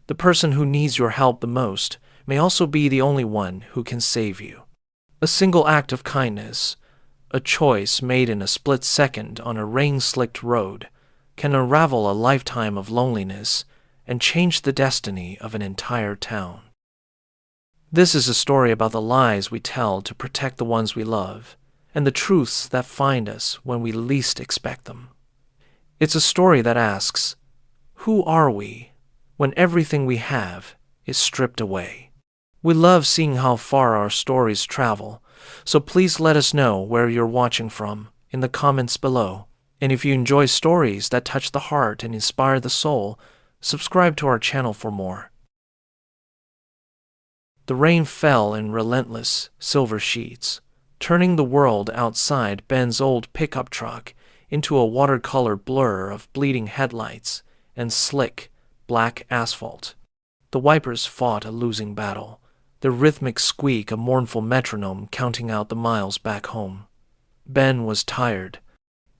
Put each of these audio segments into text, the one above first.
The person who needs your help the most may also be the only one who can save you. A single act of kindness, a choice made in a split second on a rain-slicked road, can unravel a lifetime of loneliness and change the destiny of an entire town. This is a story about the lies we tell to protect the ones we love, and the truths that find us when we least expect them. It's a story that asks, who are we when everything we have is stripped away? We love seeing how far our stories travel, so please let us know where you're watching from in the comments below. And if you enjoy stories that touch the heart and inspire the soul, subscribe to our channel for more. The rain fell in relentless silver sheets, turning the world outside Ben's old pickup truck into a watercolor blur of bleeding headlights and slick, black asphalt. The wipers fought a losing battle, their rhythmic squeak a mournful metronome counting out the miles back home. Ben was tired.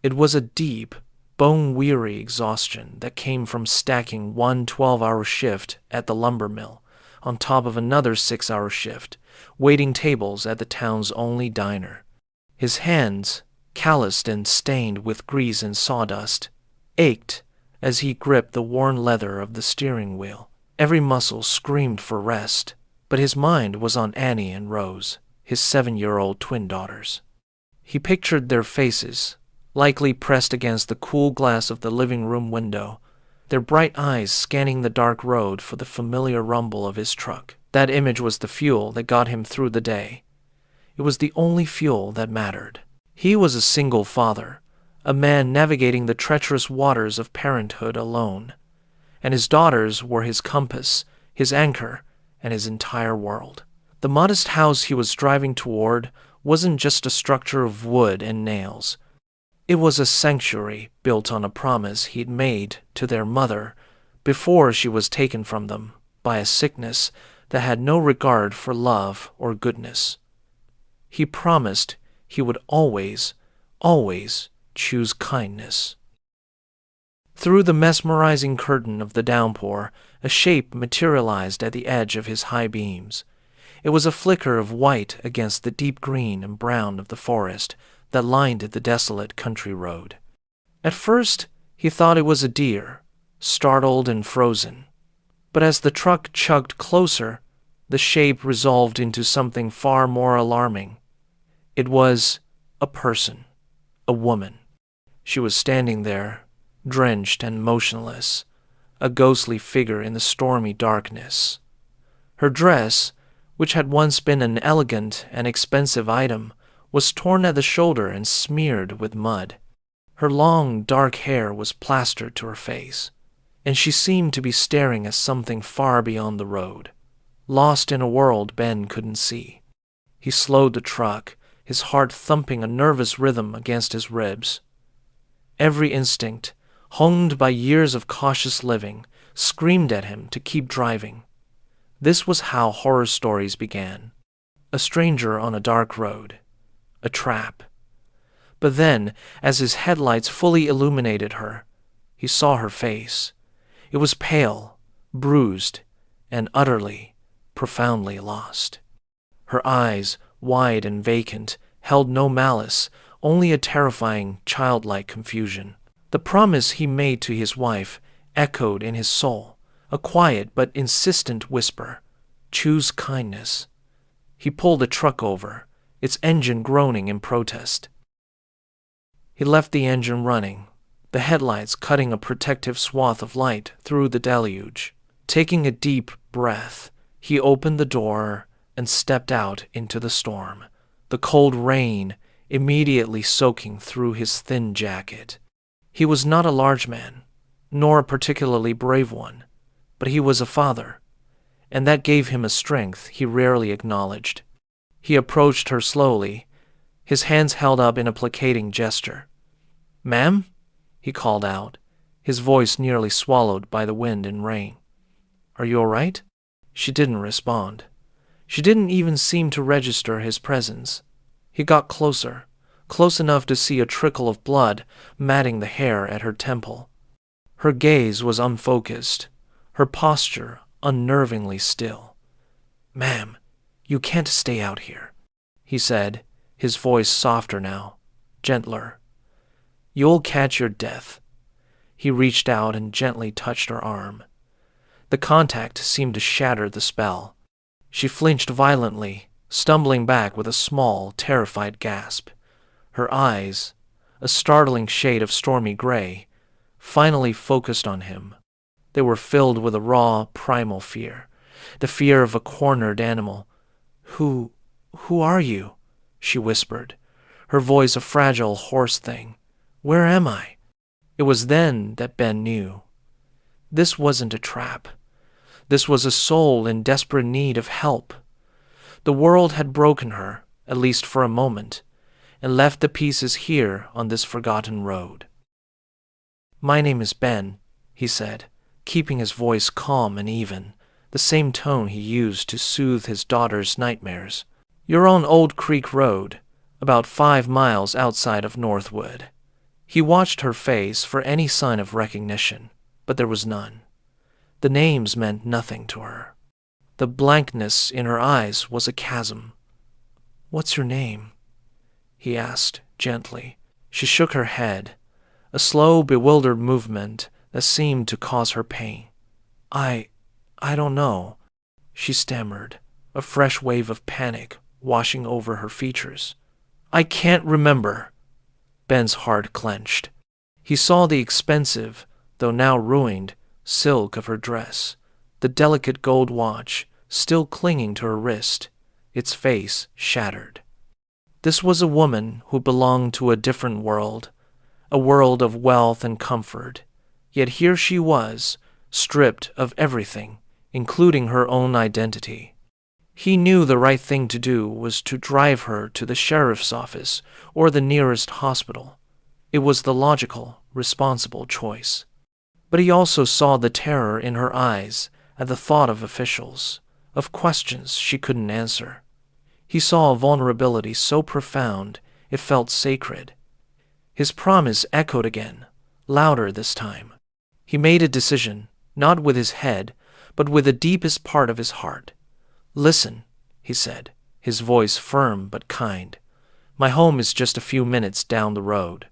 It was a deep, bone-weary exhaustion that came from stacking one 12-hour shift at the lumber mill on top of another 6-hour shift, waiting tables at the town's only diner. His hands, calloused and stained with grease and sawdust, ached as he gripped the worn leather of the steering wheel. Every muscle screamed for rest, but his mind was on Annie and Rose, his 7-year-old twin daughters. He pictured their faces, likely pressed against the cool glass of the living room window, their bright eyes scanning the dark road for the familiar rumble of his truck. That image was the fuel that got him through the day. It was the only fuel that mattered. He was a single father, a man navigating the treacherous waters of parenthood alone, and his daughters were his compass, his anchor, and his entire world. The modest house he was driving toward wasn't just a structure of wood and nails. It was a sanctuary built on a promise he'd made to their mother before she was taken from them by a sickness that had no regard for love or goodness. He promised he would always, always choose kindness. Through the mesmerizing curtain of the downpour, a shape materialized at the edge of his high beams. It was a flicker of white against the deep green and brown of the forest that lined the desolate country road. At first, he thought it was a deer, startled and frozen. But as the truck chugged closer, the shape resolved into something far more alarming. It was a person, a woman. She was standing there, drenched and motionless, a ghostly figure in the stormy darkness. Her dress, which had once been an elegant and expensive item, was torn at the shoulder and smeared with mud. Her long, dark hair was plastered to her face, and she seemed to be staring at something far beyond the road, lost in a world Ben couldn't see. He slowed the truck, his heart thumping a nervous rhythm against his ribs. Every instinct, honed by years of cautious living, screamed at him to keep driving. This was how horror stories began. A stranger on a dark road. A trap. But then, as his headlights fully illuminated her, he saw her face. It was pale, bruised, and utterly, profoundly lost. Her eyes, wide and vacant, held no malice, only a terrifying, childlike confusion. The promise he made to his wife echoed in his soul, a quiet but insistent whisper. Choose kindness. He pulled the truck over, its engine groaning in protest. He left the engine running, the headlights cutting a protective swath of light through the deluge. Taking a deep breath, he opened the door and stepped out into the storm, the cold rain immediately soaking through his thin jacket. He was not a large man, nor a particularly brave one, but he was a father, and that gave him a strength he rarely acknowledged. He approached her slowly, his hands held up in a placating gesture. "Ma'am?" he called out, his voice nearly swallowed by the wind and rain. "Are you all right?" She didn't respond. She didn't even seem to register his presence. He got closer, close enough to see a trickle of blood matting the hair at her temple. Her gaze was unfocused, her posture unnervingly still. "Ma'am, you can't stay out here," he said, his voice softer now, gentler. "You'll catch your death." He reached out and gently touched her arm. The contact seemed to shatter the spell. She flinched violently, stumbling back with a small, terrified gasp. Her eyes, a startling shade of stormy gray, finally focused on him. They were filled with a raw, primal fear, the fear of a cornered animal. Who are you?" she whispered, her voice a fragile, hoarse thing. "Where am I?" It was then that Ben knew. This wasn't a trap. This was a soul in desperate need of help. The world had broken her, at least for a moment, and left the pieces here on this forgotten road. "My name is Ben," he said, keeping his voice calm and even, the same tone he used to soothe his daughter's nightmares. "You're on Old Creek Road, about 5 miles outside of Northwood." He watched her face for any sign of recognition, but there was none. The names meant nothing to her. The blankness in her eyes was a chasm. "What's your name?" he asked gently. She shook her head, a slow, bewildered movement that seemed to cause her pain. I don't know," she stammered, a fresh wave of panic washing over her features. "I can't remember." Ben's heart clenched. He saw the expensive, though now ruined, silk of her dress, the delicate gold watch still clinging to her wrist, its face shattered. This was a woman who belonged to a different world, a world of wealth and comfort, yet here she was, stripped of everything, including her own identity. He knew the right thing to do was to drive her to the sheriff's office or the nearest hospital. It was the logical, responsible choice. But he also saw the terror in her eyes at the thought of officials, of questions she couldn't answer. He saw a vulnerability so profound it felt sacred. His promise echoed again, louder this time. He made a decision, not with his head, but with the deepest part of his heart. "Listen," he said, his voice firm but kind. "My home is just a few minutes down the road.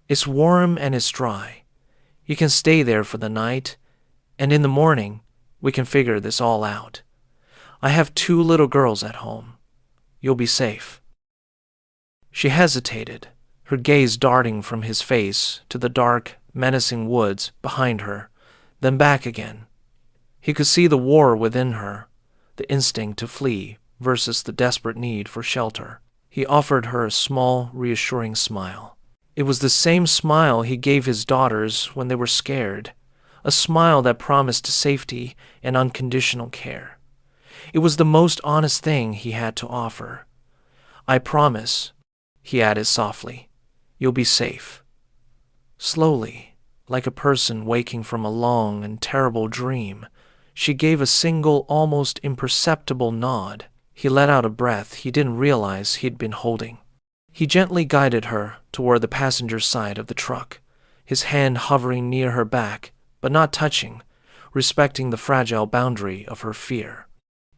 It's warm and it's dry. You can stay there for the night, and in the morning we can figure this all out. I have 2 little girls at home. You'll be safe." She hesitated, her gaze darting from his face to the dark, menacing woods behind her, then back again. He could see the war within her, the instinct to flee versus the desperate need for shelter. He offered her a small, reassuring smile. It was the same smile he gave his daughters when they were scared, a smile that promised safety and unconditional care. It was the most honest thing he had to offer. "I promise," he added softly, "you'll be safe." Slowly, like a person waking from a long and terrible dream, she gave a single, almost imperceptible nod. He let out a breath he didn't realize he'd been holding. He gently guided her toward the passenger side of the truck, his hand hovering near her back, but not touching, respecting the fragile boundary of her fear.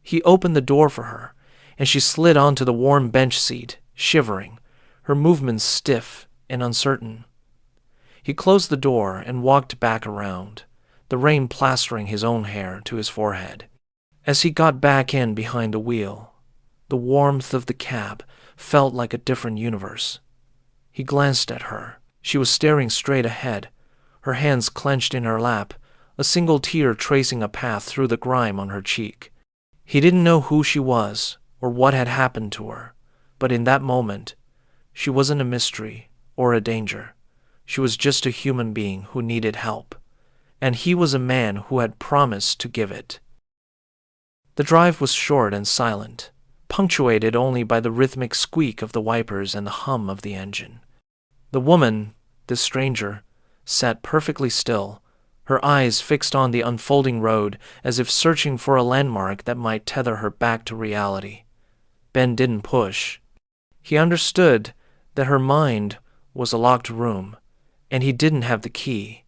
He opened the door for her, and she slid onto the warm bench seat, shivering, her movements stiff and uncertain. He closed the door and walked back around, the rain plastering his own hair to his forehead. As he got back in behind the wheel, the warmth of the cab felt like a different universe. He glanced at her. She was staring straight ahead, her hands clenched in her lap, a single tear tracing a path through the grime on her cheek. He didn't know who she was or what had happened to her, but in that moment, she wasn't a mystery or a danger. She was just a human being who needed help, and he was a man who had promised to give it. The drive was short and silent, punctuated only by the rhythmic squeak of the wipers and the hum of the engine. The woman, this stranger, sat perfectly still, her eyes fixed on the unfolding road as if searching for a landmark that might tether her back to reality. Ben didn't push. He understood that her mind was a locked room, and he didn't have the key.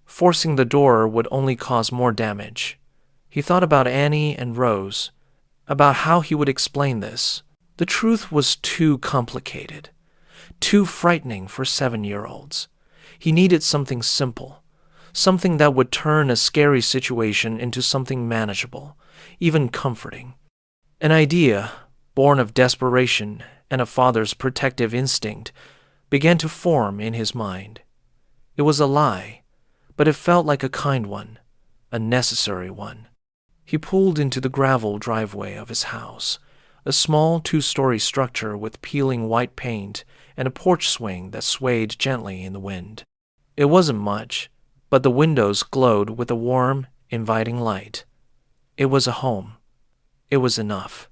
Forcing the door would only cause more damage. He thought about Annie and Rose, about how he would explain this. The truth was too complicated, too frightening for 7-year-olds. He needed something simple, something that would turn a scary situation into something manageable, even comforting. An idea, born of desperation and a father's protective instinct, began to form in his mind. It was a lie, but it felt like a kind one, a necessary one. He pulled into the gravel driveway of his house, a small 2-story structure with peeling white paint and a porch swing that swayed gently in the wind. It wasn't much, but the windows glowed with a warm, inviting light. It was a home. It was enough.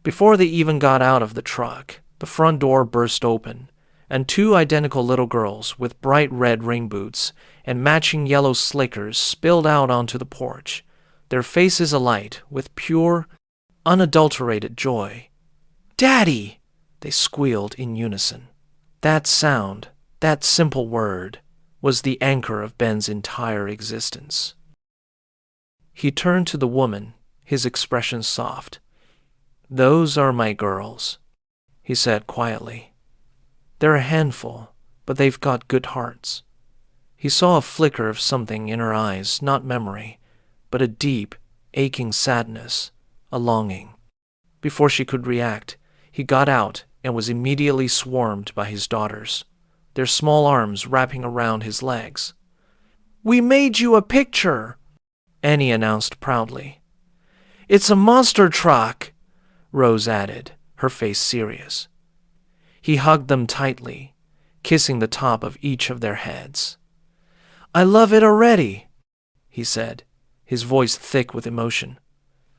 Before they even got out of the truck, the front door burst open, and 2 identical little girls with bright red rain boots and matching yellow slickers spilled out onto the porch, their faces alight with pure, unadulterated joy. "Daddy!" they squealed in unison. That sound, that simple word, was the anchor of Ben's entire existence. He turned to the woman, his expression soft. "Those are my girls," he said quietly. "They're a handful, but they've got good hearts." He saw a flicker of something in her eyes, not memory, but a deep, aching sadness, a longing. Before she could react, he got out and was immediately swarmed by his daughters, their small arms wrapping around his legs. "We made you a picture," Annie announced proudly. "It's a monster truck," Rose added, her face serious. He hugged them tightly, kissing the top of each of their heads. "I love it already," he said, his voice thick with emotion.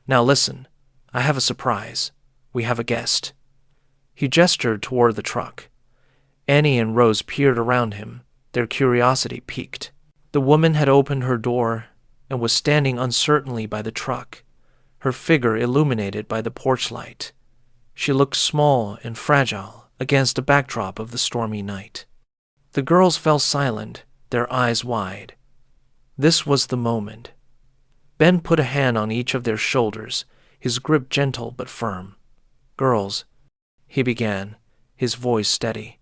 "Now listen, I have a surprise. We have a guest." He gestured toward the truck. Annie and Rose peered around him, their curiosity piqued. The woman had opened her door and was standing uncertainly by the truck, her figure illuminated by the porch light. She looked small and fragile against a backdrop of the stormy night. The girls fell silent, their eyes wide. This was the moment. Ben put a hand on each of their shoulders, his grip gentle but firm. "Girls," he began, his voice steady.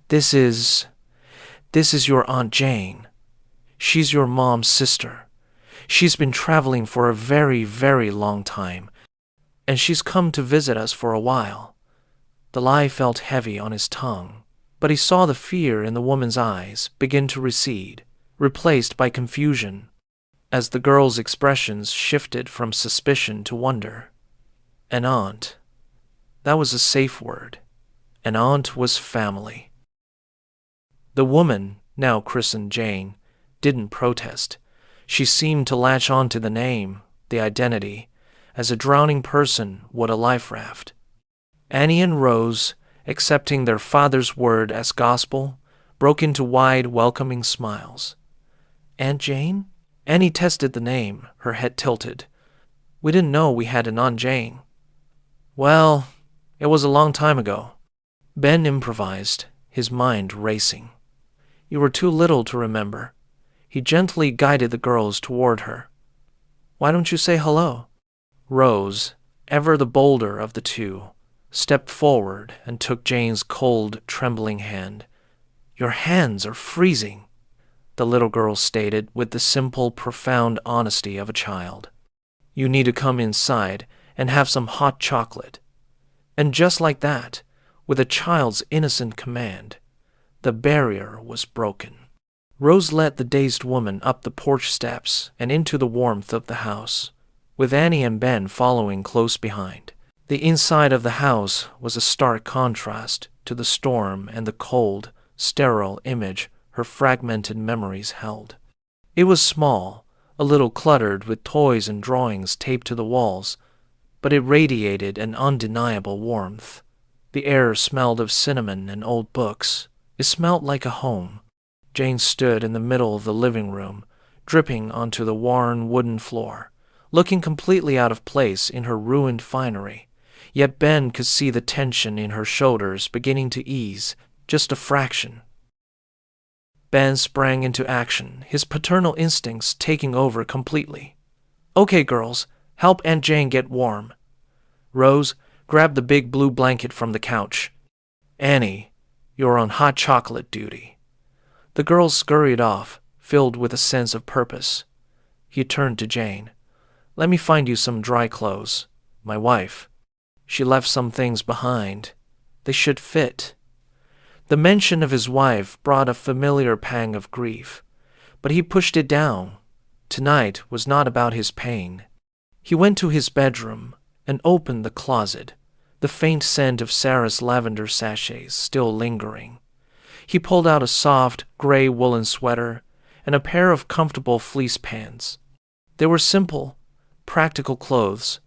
This is your Aunt Jane. She's your mom's sister. She's been traveling for a very, very long time, and she's come to visit us for a while." The lie felt heavy on his tongue, but he saw the fear in the woman's eyes begin to recede, replaced by confusion, as the girl's expressions shifted from suspicion to wonder. An aunt. That was a safe word. An aunt was family. The woman, now christened Jane, didn't protest. She seemed to latch on to the name, the identity, as a drowning person would a life raft. Annie and Rose, accepting their father's word as gospel, broke into wide, welcoming smiles. "Aunt Jane?" Annie tested the name, her head tilted. "We didn't know we had an Aunt Jane." "Well, it was a long time ago." Ben improvised, his mind racing. "You were too little to remember." He gently guided the girls toward her. "Why don't you say hello?" Rose, ever the bolder of the two, stepped forward and took Jane's cold, trembling hand. "Your hands are freezing," the little girl stated with the simple, profound honesty of a child. "You need to come inside and have some hot chocolate." And just like that, with a child's innocent command, the barrier was broken. Rose led the dazed woman up the porch steps and into the warmth of the house, with Annie and Ben following close behind. The inside of the house was a stark contrast to the storm and the cold, sterile image her fragmented memories held. It was small, a little cluttered with toys and drawings taped to the walls, but it radiated an undeniable warmth. The air smelled of cinnamon and old books. It smelled like a home. Jane stood in the middle of the living room, dripping onto the worn wooden floor, looking completely out of place in her ruined finery. Yet Ben could see the tension in her shoulders beginning to ease, just a fraction. Ben sprang into action, his paternal instincts taking over completely. Okay, girls, help Aunt Jane get warm. Rose, grab the big blue blanket from the couch. Annie, you're on hot chocolate duty. The girls scurried off, filled with a sense of purpose. He turned to Jane. Let me find you some dry clothes. My wife. She left some things behind. They should fit. The mention of his wife brought a familiar pang of grief, but he pushed it down. Tonight was not about his pain. He went to his bedroom and opened the closet, the faint scent of Sarah's lavender sachets still lingering. He pulled out a soft, gray woolen sweater and a pair of comfortable fleece pants. They were simple, practical clothes,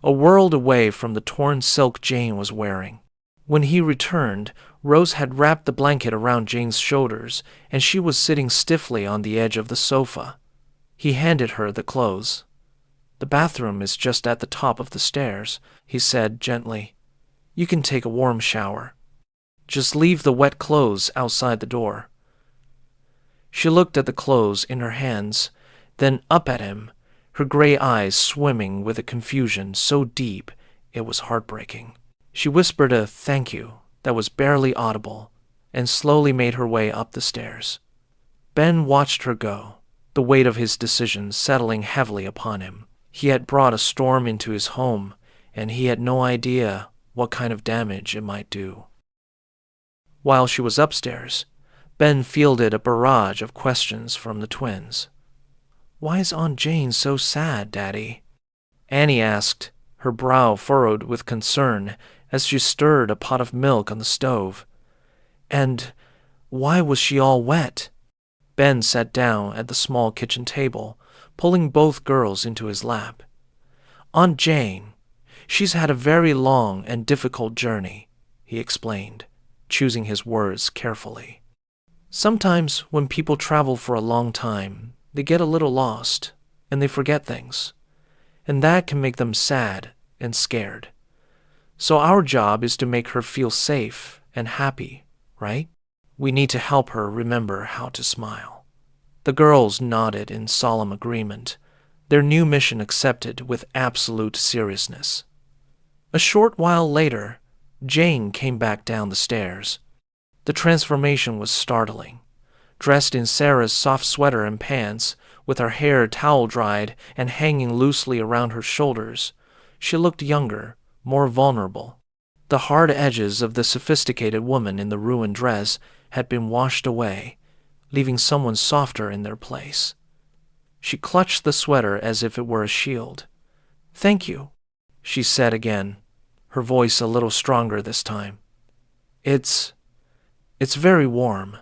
a world away from the torn silk Jane was wearing. When he returned, Rose had wrapped the blanket around Jane's shoulders, and she was sitting stiffly on the edge of the sofa. He handed her the clothes. The bathroom is just at the top of the stairs, he said gently. You can take a warm shower. Just leave the wet clothes outside the door. She looked at the clothes in her hands, then up at him, her gray eyes swimming with a confusion so deep it was heartbreaking. She whispered a thank you that was barely audible and slowly made her way up the stairs. Ben watched her go, the weight of his decision settling heavily upon him. He had brought a storm into his home, and he had no idea what kind of damage it might do. While she was upstairs, Ben fielded a barrage of questions from the twins. Why is Aunt Jane so sad, Daddy? Annie asked, her brow furrowed with concern as she stirred a pot of milk on the stove. And why was she all wet? Ben sat down at the small kitchen table, pulling both girls into his lap. Aunt Jane, she's had a very long and difficult journey, he explained, choosing his words carefully. Sometimes when people travel for a long time, they get a little lost, and they forget things, and that can make them sad and scared. So our job is to make her feel safe and happy, right? We need to help her remember how to smile. The girls nodded in solemn agreement, their new mission accepted with absolute seriousness. A short while later, Jane came back down the stairs. The transformation was startling. Dressed in Sarah's soft sweater and pants, with her hair towel-dried and hanging loosely around her shoulders, she looked younger, more vulnerable. The hard edges of the sophisticated woman in the ruined dress had been washed away, leaving someone softer in their place. She clutched the sweater as if it were a shield. Thank you, she said again, her voice a little stronger this time. It's very warm.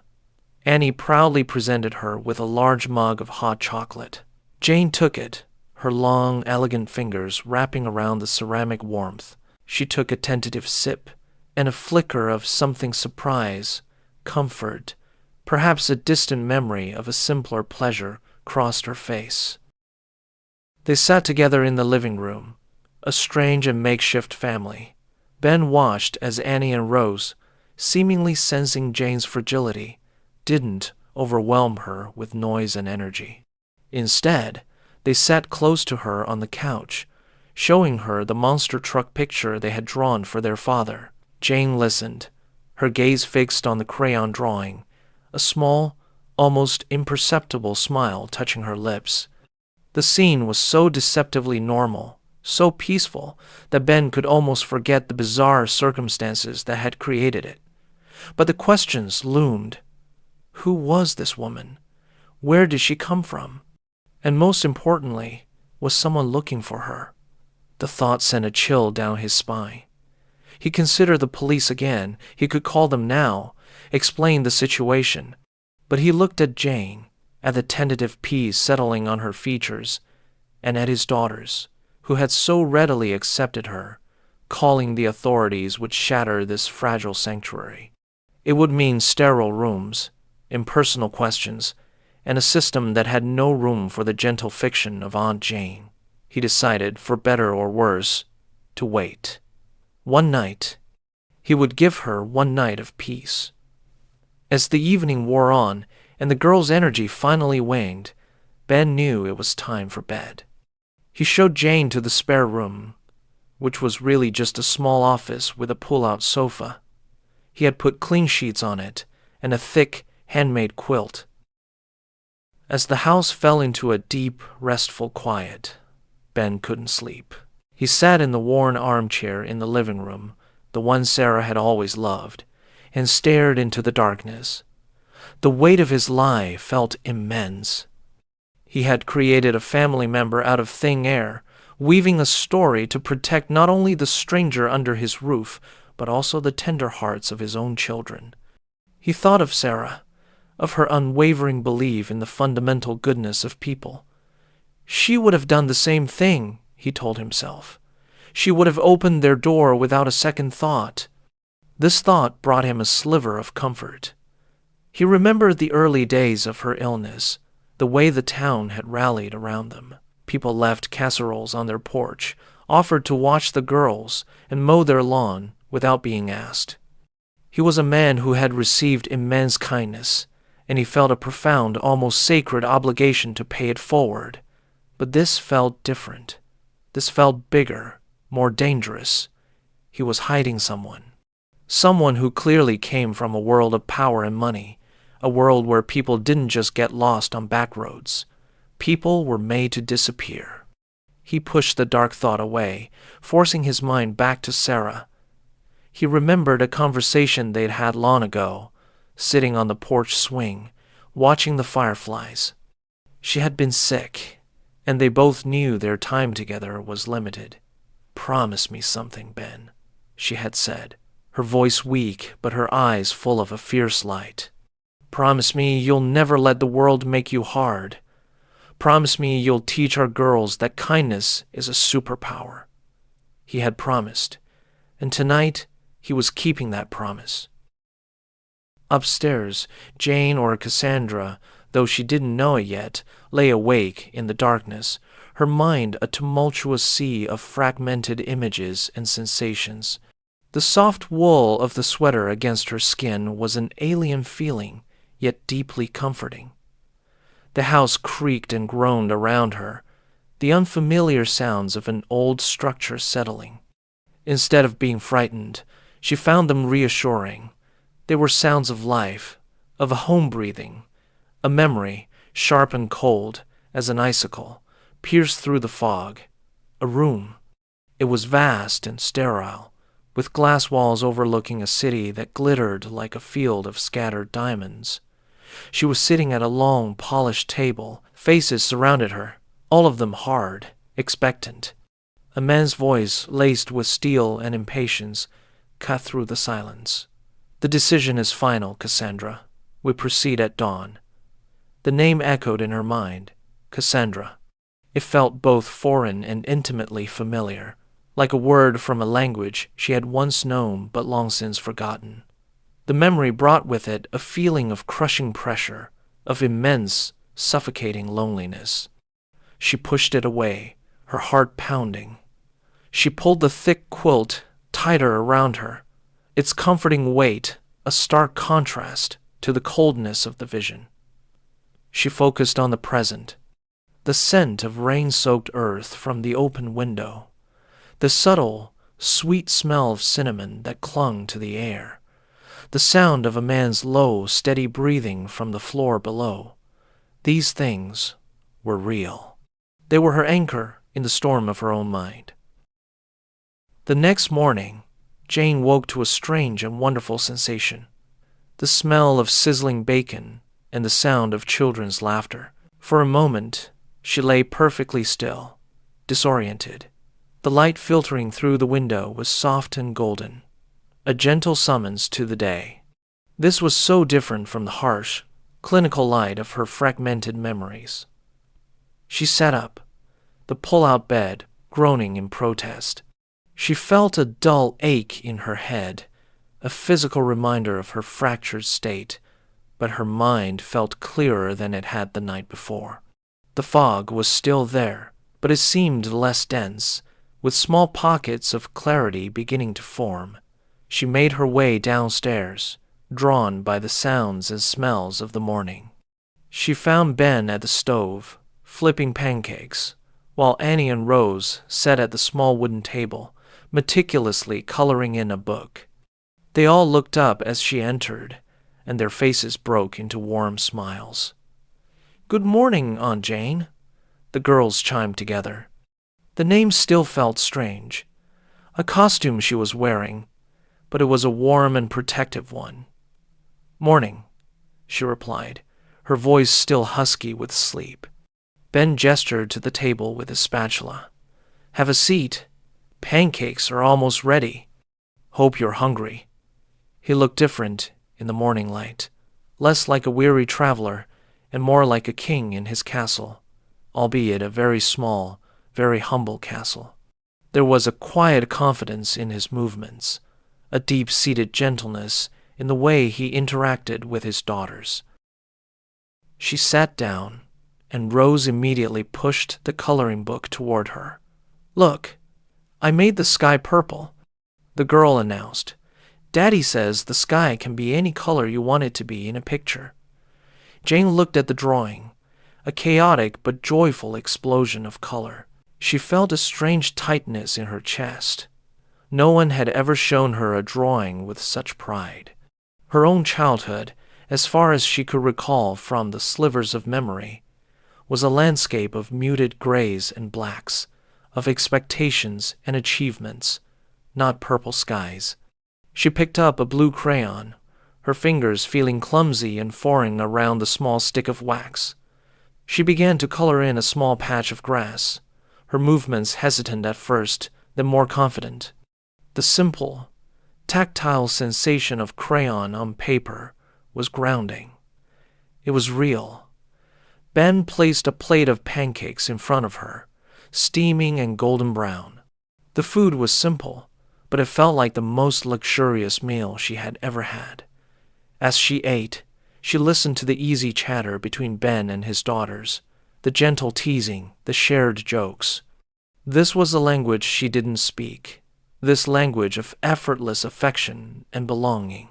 Annie proudly presented her with a large mug of hot chocolate. Jane took it, her long, elegant fingers wrapping around the ceramic warmth. She took a tentative sip, and a flicker of something surprise, comfort, perhaps a distant memory of a simpler pleasure crossed her face. They sat together in the living room, a strange and makeshift family. Ben watched as Annie and Rose, seemingly sensing Jane's fragility, didn't overwhelm her with noise and energy. Instead, they sat close to her on the couch, showing her the monster truck picture they had drawn for their father. Jane listened, her gaze fixed on the crayon drawing, a small, almost imperceptible smile touching her lips. The scene was so deceptively normal, so peaceful, that Ben could almost forget the bizarre circumstances that had created it. But the questions loomed. Who was this woman? Where did she come from? And most importantly, was someone looking for her? The thought sent a chill down his spine. He considered the police again. He could call them now, explain the situation. But he looked at Jane, at the tentative peace settling on her features, and at his daughters, who had so readily accepted her. Calling the authorities would shatter this fragile sanctuary. It would mean sterile rooms, impersonal questions, and a system that had no room for the gentle fiction of Aunt Jane. He decided, for better or worse, to wait. One night. He would give her one night of peace. As the evening wore on and the girl's energy finally waned, Ben knew it was time for bed. He showed Jane to the spare room, which was really just a small office with a pull-out sofa. He had put clean sheets on it and a thick, handmade quilt. As the house fell into a deep, restful quiet, Ben couldn't sleep. He sat in the worn armchair in the living room, the one Sarah had always loved, and stared into the darkness. The weight of his lie felt immense. He had created a family member out of thin air, weaving a story to protect not only the stranger under his roof, but also the tender hearts of his own children. He thought of Sarah, of her unwavering belief in the fundamental goodness of people. She would have done the same thing, he told himself. She would have opened their door without a second thought. This thought brought him a sliver of comfort. He remembered the early days of her illness, the way the town had rallied around them. People left casseroles on their porch, offered to watch the girls, and mow their lawn without being asked. He was a man who had received immense kindness, and he felt a profound, almost sacred obligation to pay it forward. But this felt different. This felt bigger, more dangerous. He was hiding someone. Someone who clearly came from a world of power and money, a world where people didn't just get lost on back roads. People were made to disappear. He pushed the dark thought away, forcing his mind back to Sarah. He remembered a conversation they'd had long ago, sitting on the porch swing, watching the fireflies. She had been sick, and they both knew their time together was limited. "Promise me something, Ben," she had said, her voice weak but her eyes full of a fierce light. "Promise me you'll never let the world make you hard. Promise me you'll teach our girls that kindness is a superpower." He had promised, and tonight he was keeping that promise. Upstairs, Jane, or Cassandra, though she didn't know it yet, lay awake in the darkness, her mind a tumultuous sea of fragmented images and sensations. The soft wool of the sweater against her skin was an alien feeling, yet deeply comforting. The house creaked and groaned around her, the unfamiliar sounds of an old structure settling. Instead of being frightened, she found them reassuring. They were sounds of life, of a home breathing, a memory, sharp and cold as an icicle, pierced through the fog. A room. It was vast and sterile, with glass walls overlooking a city that glittered like a field of scattered diamonds. She was sitting at a long, polished table. Faces surrounded her, all of them hard, expectant. A man's voice, laced with steel and impatience, cut through the silence. "The decision is final, Cassandra. We proceed at dawn." The name echoed in her mind. Cassandra. It felt both foreign and intimately familiar, like a word from a language she had once known but long since forgotten. The memory brought with it a feeling of crushing pressure, of immense, suffocating loneliness. She pushed it away, her heart pounding. She pulled the thick quilt tighter around her, its comforting weight a stark contrast to the coldness of the vision. She focused on the present, the scent of rain-soaked earth from the open window, the subtle, sweet smell of cinnamon that clung to the air, the sound of a man's low, steady breathing from the floor below. These things were real. They were her anchor in the storm of her own mind. The next morning, Jane woke to a strange and wonderful sensation. The smell of sizzling bacon and the sound of children's laughter. For a moment, she lay perfectly still, disoriented. The light filtering through the window was soft and golden, a gentle summons to the day. This was so different from the harsh, clinical light of her fragmented memories. She sat up, the pull-out bed groaning in protest. She felt a dull ache in her head, a physical reminder of her fractured state, but her mind felt clearer than it had the night before. The fog was still there, but it seemed less dense, with small pockets of clarity beginning to form. She made her way downstairs, drawn by the sounds and smells of the morning. She found Ben at the stove, flipping pancakes, while Annie and Rose sat at the small wooden table, meticulously coloring in a book. They all looked up as she entered, and their faces broke into warm smiles. "Good morning, Aunt Jane," the girls chimed together. The name still felt strange. A costume she was wearing, but it was a warm and protective one. "Morning," she replied, her voice still husky with sleep. Ben gestured to the table with his spatula. "Have a seat. Pancakes are almost ready. Hope you're hungry." He looked different in the morning light, less like a weary traveler and more like a king in his castle, albeit a very small, very humble castle. There was a quiet confidence in his movements, a deep-seated gentleness in the way he interacted with his daughters. She sat down, and Rose immediately pushed the coloring book toward her. "Look, I made the sky purple," the girl announced. "Daddy says the sky can be any color you want it to be in a picture." Jane looked at the drawing, a chaotic but joyful explosion of color. She felt a strange tightness in her chest. No one had ever shown her a drawing with such pride. Her own childhood, as far as she could recall from the slivers of memory, was a landscape of muted grays and blacks, of expectations and achievements, not purple skies. She picked up a blue crayon, her fingers feeling clumsy and foreign around the small stick of wax. She began to color in a small patch of grass, her movements hesitant at first, then more confident. The simple, tactile sensation of crayon on paper was grounding. It was real. Ben placed a plate of pancakes in front of her, steaming and golden brown. The food was simple, but it felt like the most luxurious meal she had ever had. As she ate, she listened to the easy chatter between Ben and his daughters, the gentle teasing, the shared jokes. This was a language she didn't speak, this language of effortless affection and belonging.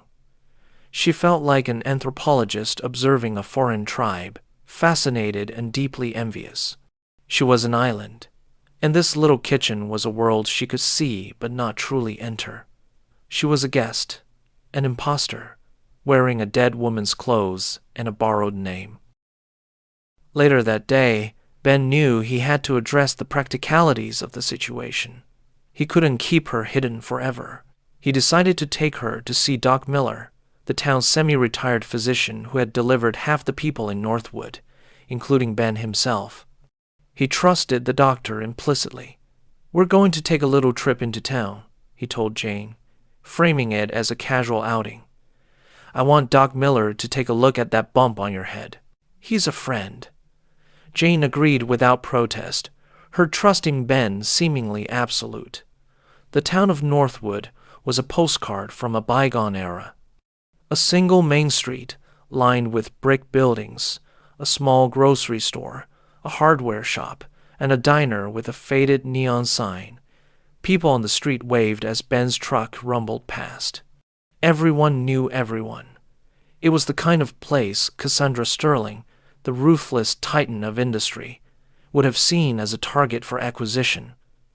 She felt like an anthropologist observing a foreign tribe, fascinated and deeply envious. She was an island, and this little kitchen was a world she could see but not truly enter. She was a guest, an imposter, wearing a dead woman's clothes and a borrowed name. Later that day, Ben knew he had to address the practicalities of the situation. He couldn't keep her hidden forever. He decided to take her to see Doc Miller, the town's semi-retired physician who had delivered half the people in Northwood, including Ben himself. He trusted the doctor implicitly. "We're going to take a little trip into town," he told Jane, framing it as a casual outing. "I want Doc Miller to take a look at that bump on your head. He's a friend." Jane agreed without protest, her trust in Ben seemingly absolute. The town of Northwood was a postcard from a bygone era. A single main street lined with brick buildings, a small grocery store, a hardware shop, and a diner with a faded neon sign. People on the street waved as Ben's truck rumbled past. Everyone knew everyone. It was the kind of place Cassandra Sterling, the ruthless titan of industry, would have seen as a target for acquisition,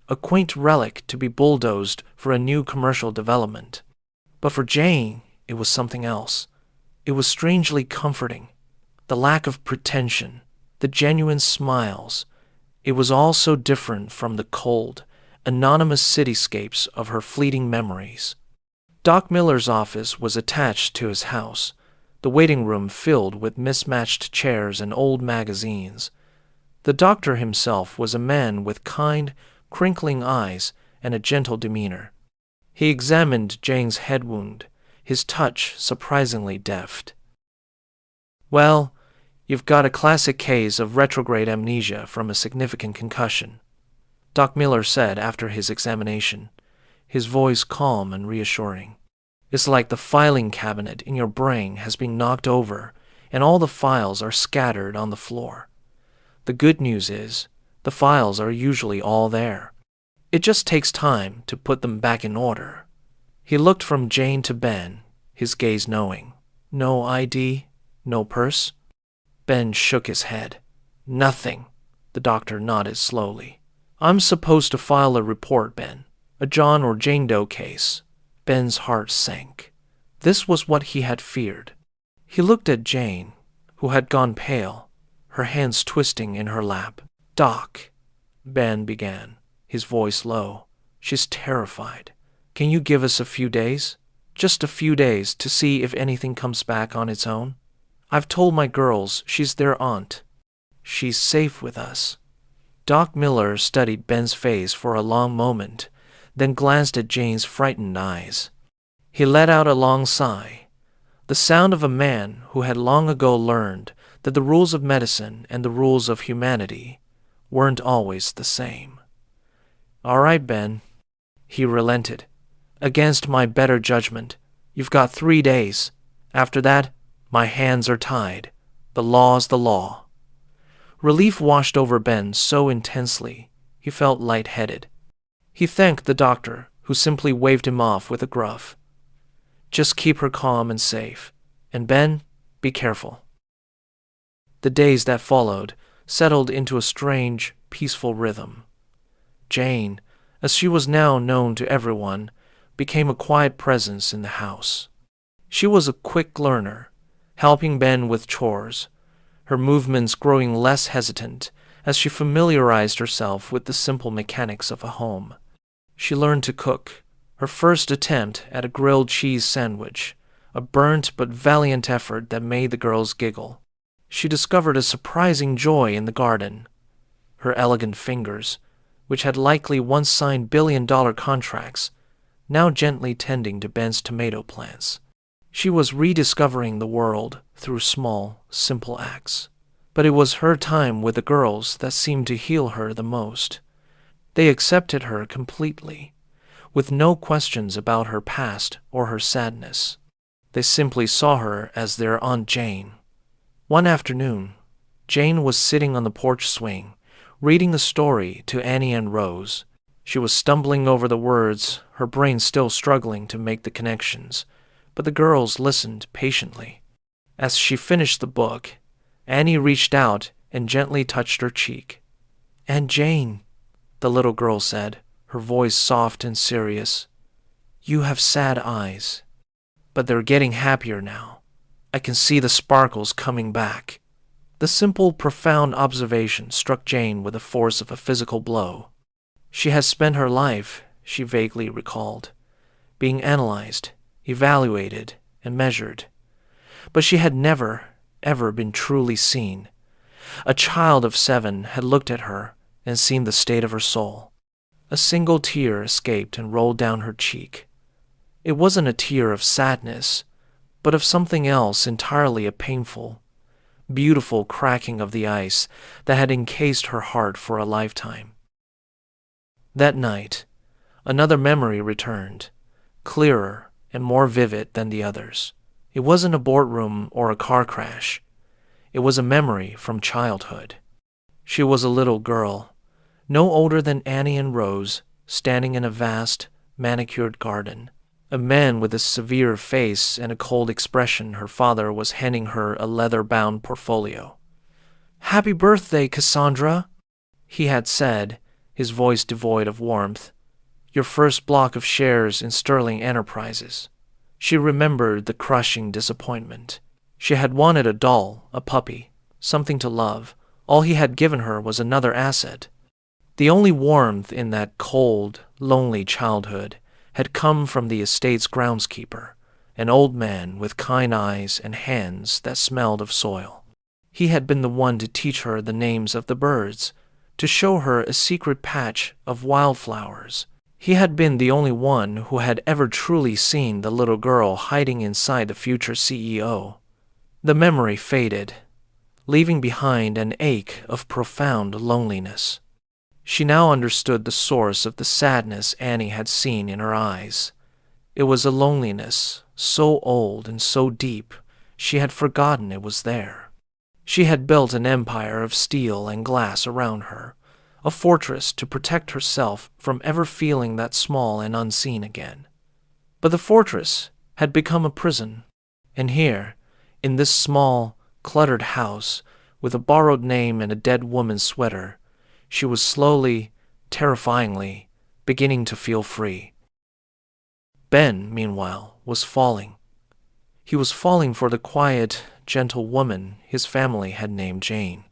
a quaint relic to be bulldozed for a new commercial development. But for Jane, it was something else. It was strangely comforting. The lack of pretension, the genuine smiles, it was all so different from the cold, anonymous cityscapes of her fleeting memories. Doc Miller's office was attached to his house, the waiting room filled with mismatched chairs and old magazines. The doctor himself was a man with kind, crinkling eyes and a gentle demeanor. He examined Jane's head wound, his touch surprisingly deft. "Well, you've got a classic case of retrograde amnesia from a significant concussion," Doc Miller said after his examination, his voice calm and reassuring. "It's like the filing cabinet in your brain has been knocked over and all the files are scattered on the floor. The good news is, the files are usually all there. It just takes time to put them back in order." He looked from Jane to Ben, his gaze knowing. "No ID? No purse?" Ben shook his head. "Nothing," The doctor nodded slowly. I'm supposed to file a report, Ben. A John or Jane Doe case. Ben's heart sank. This was what he had feared. He looked at Jane, who had gone pale, her hands twisting in her lap. Doc, Ben began, his voice low. She's terrified. Can you give us a few days? Just a few days to see if anything comes back on its own? I've told my girls she's their aunt. She's safe with us. Doc Miller studied Ben's face for a long moment, then glanced at Jane's frightened eyes. He let out a long sigh, the sound of a man who had long ago learned that the rules of medicine and the rules of humanity weren't always the same. All right, Ben. He relented. Against my better judgment, you've got 3 days. After that, my hands are tied. The law's the law. Relief washed over Ben so intensely, he felt lightheaded. He thanked the doctor, who simply waved him off with a gruff. Just keep her calm and safe. And Ben, be careful. The days that followed settled into a strange, peaceful rhythm. Jane, as she was now known to everyone, became a quiet presence in the house. She was a quick learner, helping Ben with chores, her movements growing less hesitant as she familiarized herself with the simple mechanics of a home. She learned to cook, her first attempt at a grilled cheese sandwich, a burnt but valiant effort that made the girls giggle. She discovered a surprising joy in the garden. Her elegant fingers, which had likely once signed billion-dollar contracts, now gently tending to Ben's tomato plants. She was rediscovering the world through small, simple acts. But it was her time with the girls that seemed to heal her the most. They accepted her completely, with no questions about her past or her sadness. They simply saw her as their Aunt Jane. One afternoon, Jane was sitting on the porch swing, reading a story to Annie and Rose. She was stumbling over the words, her brain still struggling to make the connections, but the girls listened patiently. As she finished the book, Annie reached out and gently touched her cheek. "Aunt Jane," the little girl said, her voice soft and serious, "you have sad eyes, but they're getting happier now. I can see the sparkles coming back." The simple, profound observation struck Jane with the force of a physical blow. She had spent her life, she vaguely recalled, being analyzed, evaluated, and measured. But she had never, ever been truly seen. A child of 7 had looked at her and seen the state of her soul. A single tear escaped and rolled down her cheek. It wasn't a tear of sadness, but of something else entirely, a painful, beautiful cracking of the ice that had encased her heart for a lifetime. That night, another memory returned, clearer and more vivid than the others. It wasn't a boardroom or a car crash. It was a memory from childhood. She was a little girl, no older than Annie and Rose, standing in a vast, manicured garden. A man with a severe face and a cold expression, her father was handing her a leather-bound portfolio. "Happy birthday, Cassandra," he had said, his voice devoid of warmth. "Your first block of shares in Sterling Enterprises." She remembered the crushing disappointment. She had wanted a doll, a puppy, something to love. All he had given her was another asset. The only warmth in that cold, lonely childhood had come from the estate's groundskeeper, an old man with kind eyes and hands that smelled of soil. He had been the one to teach her the names of the birds, to show her a secret patch of wildflowers. He had been the only one who had ever truly seen the little girl hiding inside the future CEO. The memory faded, leaving behind an ache of profound loneliness. She now understood the source of the sadness Annie had seen in her eyes. It was a loneliness so old and so deep, she had forgotten it was there. She had built an empire of steel and glass around her, a fortress to protect herself from ever feeling that small and unseen again. But the fortress had become a prison, and here, in this small, cluttered house, with a borrowed name and a dead woman's sweater, She was slowly, terrifyingly, beginning to feel free. Ben, meanwhile, was falling. He was falling for the quiet, gentle woman his family had named Jane.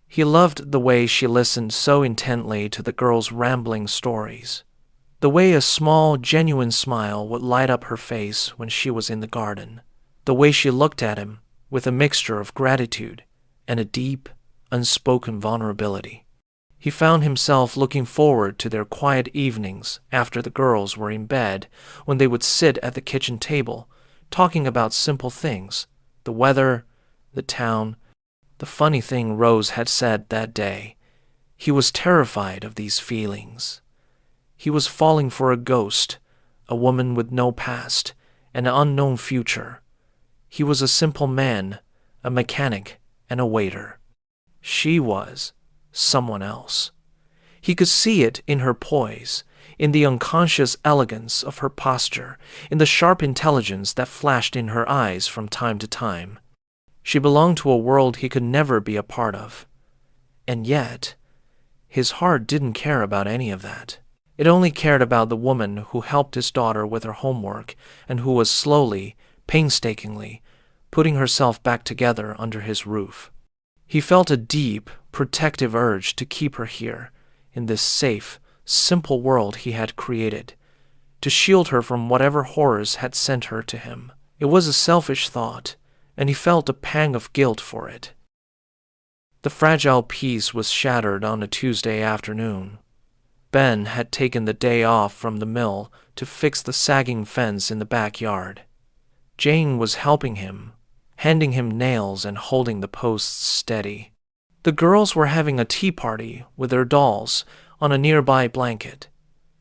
He loved the way she listened so intently to the girl's rambling stories, the way a small, genuine smile would light up her face when she was in the garden, the way she looked at him with a mixture of gratitude and a deep, unspoken vulnerability. He found himself looking forward to their quiet evenings after the girls were in bed, when they would sit at the kitchen table, talking about simple things, the weather, the town, the funny thing Rose had said that day. He was terrified of these feelings. He was falling for a ghost, a woman with no past, an unknown future. He was a simple man, a mechanic, and a waiter. She was someone else. He could see it in her poise, in the unconscious elegance of her posture, in the sharp intelligence that flashed in her eyes from time to time. She belonged to a world he could never be a part of. And yet, his heart didn't care about any of that. It only cared about the woman who helped his daughter with her homework and who was slowly, painstakingly, putting herself back together under his roof. He felt a deep, protective urge to keep her here, in this safe, simple world he had created, to shield her from whatever horrors had sent her to him. It was a selfish thought, and he felt a pang of guilt for it. The fragile peace was shattered on a Tuesday afternoon. Ben had taken the day off from the mill to fix the sagging fence in the backyard. Jane was helping him, handing him nails and holding the posts steady. The girls were having a tea party with their dolls on a nearby blanket.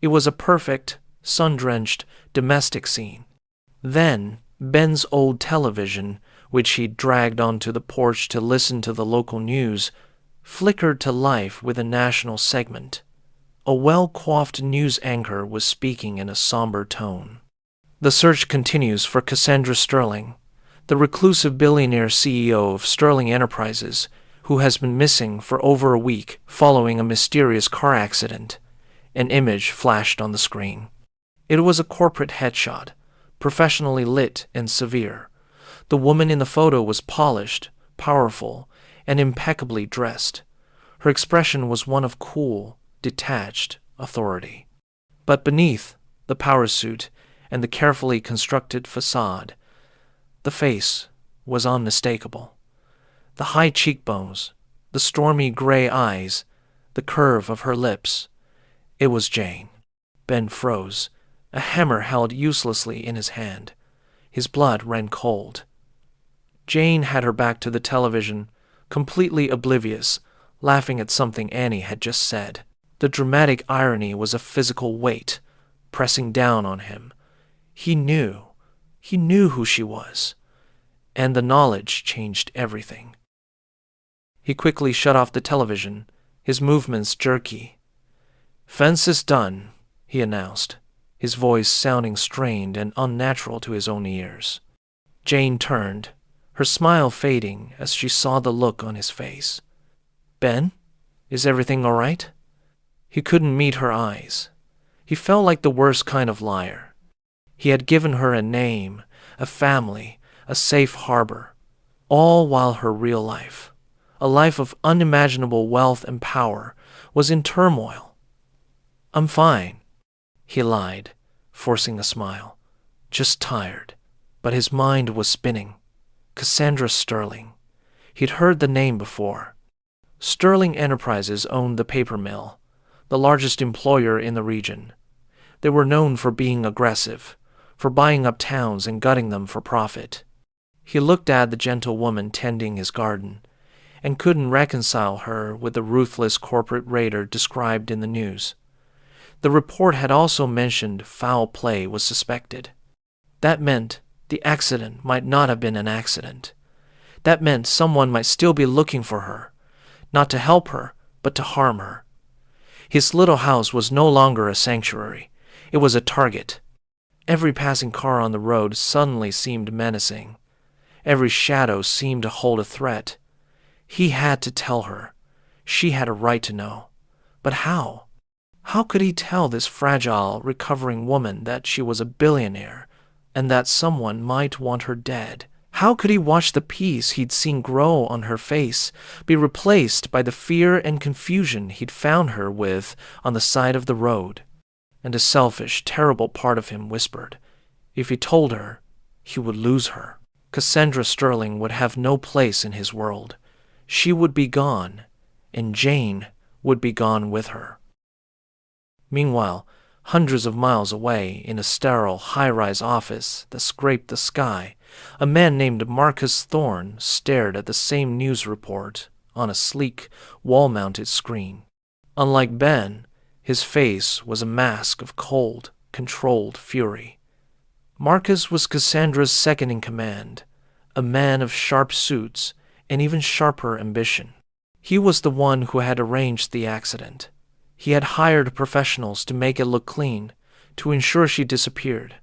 It was a perfect, sun-drenched, domestic scene. Then, Ben's old television, which he dragged onto the porch to listen to the local news, flickered to life with a national segment. A well-coiffed news anchor was speaking in a somber tone. The search continues for Cassandra Sterling, the reclusive billionaire CEO of Sterling Enterprises, who has been missing for over a week following a mysterious car accident. An image flashed on the screen. It was a corporate headshot, professionally lit and severe. The woman in the photo was polished, powerful, and impeccably dressed. Her expression was one of cool, detached authority. But beneath the power suit and the carefully constructed facade, the face was unmistakable. The high cheekbones, the stormy gray eyes, the curve of her lips. It was Jane. Ben froze, a hammer held uselessly in his hand. His blood ran cold. Jane had her back to the television, completely oblivious, laughing at something Annie had just said. The dramatic irony was a physical weight, pressing down on him. He knew who she was, and the knowledge changed everything. He quickly shut off the television, his movements jerky. "Fence is done," he announced, his voice sounding strained and unnatural to his own ears. Jane turned, her smile fading as she saw the look on his face. "Ben, is everything all right?" He couldn't meet her eyes. He felt like the worst kind of liar. He had given her a name, a family, a safe harbor, all while her real life, a life of unimaginable wealth and power, was in turmoil. "I'm fine," he lied, forcing a smile. "Just tired." But his mind was spinning. Cassandra Sterling. He'd heard the name before. Sterling Enterprises owned the paper mill, the largest employer in the region. They were known for being aggressive, for buying up towns and gutting them for profit. He looked at the gentle woman tending his garden, and couldn't reconcile her with the ruthless corporate raider described in the news. The report had also mentioned foul play was suspected. That meant the accident might not have been an accident. That meant someone might still be looking for her, not to help her, but to harm her. His little house was no longer a sanctuary. It was a target. Every passing car on the road suddenly seemed menacing. Every shadow seemed to hold a threat. He had to tell her. She had a right to know. But how? How could he tell this fragile, recovering woman that she was a billionaire and that someone might want her dead? How could he watch the peace he'd seen grow on her face be replaced by the fear and confusion he'd found her with on the side of the road? And a selfish, terrible part of him whispered, if he told her, he would lose her. Cassandra Sterling would have no place in his world. She would be gone, and Jane would be gone with her. Meanwhile, hundreds of miles away, in a sterile, high-rise office that scraped the sky, a man named Marcus Thorne stared at the same news report on a sleek, wall-mounted screen. Unlike Ben, his face was a mask of cold, controlled fury. Marcus was Cassandra's second-in-command, a man of sharp suits and even sharper ambition. He was the one who had arranged the accident. He had hired professionals to make it look clean, to ensure she disappeared.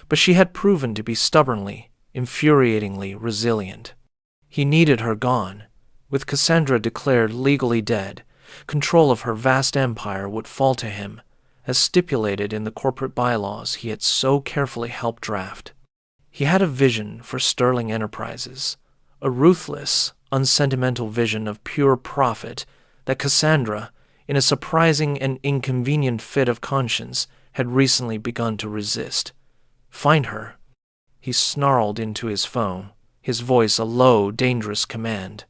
But she had proven to be stubbornly, infuriatingly resilient. He needed her gone. With Cassandra declared legally dead, control of her vast empire would fall to him, as stipulated in the corporate bylaws he had so carefully helped draft. He had a vision for Sterling Enterprises, a ruthless, unsentimental vision of pure profit that Cassandra, in a surprising and inconvenient fit of conscience, had recently begun to resist. Find her. He snarled into his phone, his voice a low, dangerous command.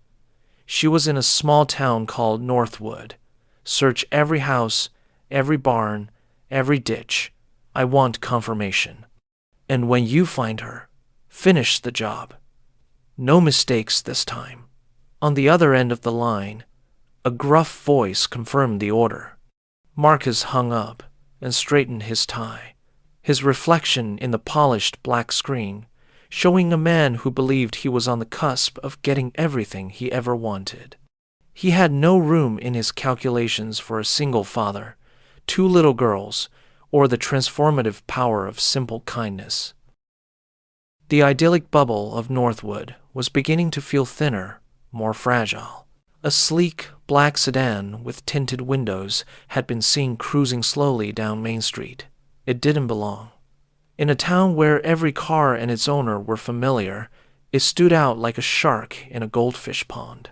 She was in a small town called Northwood. Search every house, every barn, every ditch. I want confirmation. And when you find her, finish the job. No mistakes this time. On the other end of the line, a gruff voice confirmed the order. Marcus hung up and straightened his tie, his reflection in the polished black screen, showing a man who believed he was on the cusp of getting everything he ever wanted. He had no room in his calculations for a single father, 2 little girls, or the transformative power of simple kindness. The idyllic bubble of Northwood was beginning to feel thinner, more fragile. A sleek, black sedan with tinted windows had been seen cruising slowly down Main Street. It didn't belong. In a town where every car and its owner were familiar, it stood out like a shark in a goldfish pond.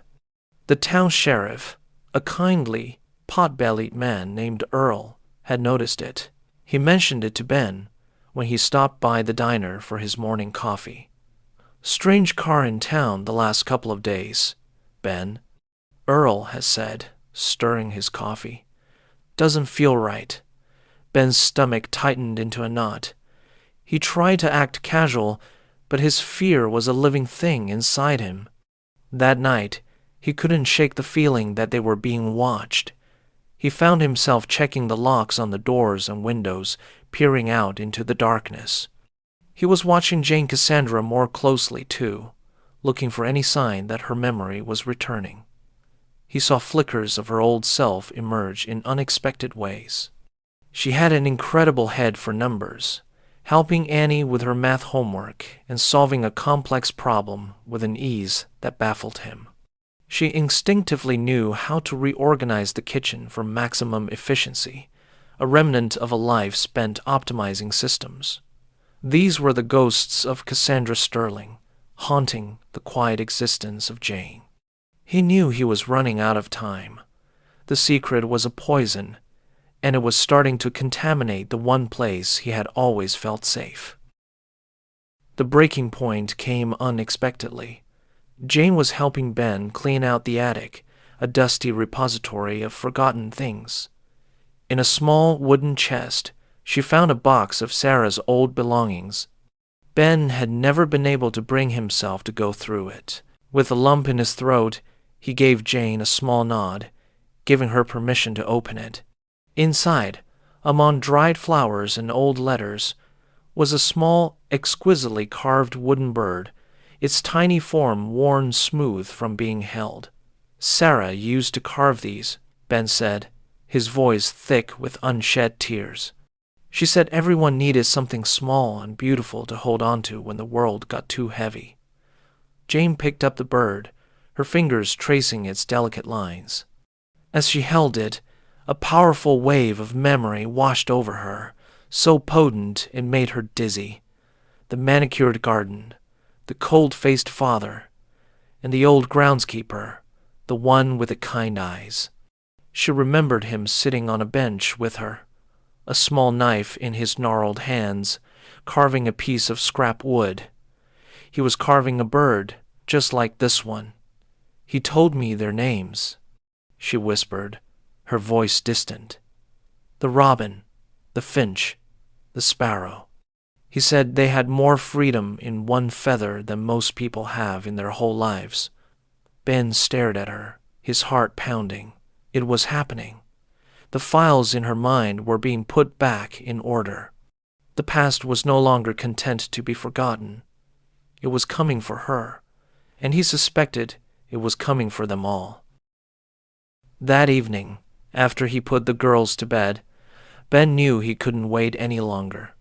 The town sheriff, a kindly, pot-bellied man named Earl, had noticed it. He mentioned it to Ben when he stopped by the diner for his morning coffee. Strange car in town the last couple of days, Ben, Earl has said, stirring his coffee. Doesn't feel right. Ben's stomach tightened into a knot. He tried to act casual, but his fear was a living thing inside him. That night, he couldn't shake the feeling that they were being watched. He found himself checking the locks on the doors and windows, peering out into the darkness. He was watching Jane Cassandra more closely, too, looking for any sign that her memory was returning. He saw flickers of her old self emerge in unexpected ways. She had an incredible head for numbers, helping Annie with her math homework and solving a complex problem with an ease that baffled him. She instinctively knew how to reorganize the kitchen for maximum efficiency, a remnant of a life spent optimizing systems. These were the ghosts of Cassandra Sterling, haunting the quiet existence of Jane. He knew he was running out of time. The secret was a poison, and it was starting to contaminate the one place he had always felt safe. The breaking point came unexpectedly. Jane was helping Ben clean out the attic, a dusty repository of forgotten things. In a small wooden chest, she found a box of Sarah's old belongings. Ben had never been able to bring himself to go through it. With a lump in his throat, he gave Jane a small nod, giving her permission to open it. Inside, among dried flowers and old letters, was a small, exquisitely carved wooden bird, its tiny form worn smooth from being held. Sarah used to carve these, Ben said, his voice thick with unshed tears. She said everyone needed something small and beautiful to hold on to when the world got too heavy. Jane picked up the bird, her fingers tracing its delicate lines. As she held it, A powerful wave of memory washed over her, so potent it made her dizzy. The manicured garden, the cold-faced father, and the old groundskeeper, the one with the kind eyes. She remembered him sitting on a bench with her, a small knife in his gnarled hands, carving a piece of scrap wood. He was carving a bird, just like this one. He told me their names, she whispered, her voice distant. The robin, the finch, the sparrow. He said they had more freedom in one feather than most people have in their whole lives. Ben stared at her, his heart pounding. It was happening. The files in her mind were being put back in order. The past was no longer content to be forgotten. It was coming for her, and he suspected it was coming for them all. That evening, after he put the girls to bed, Ben knew he couldn't wait any longer.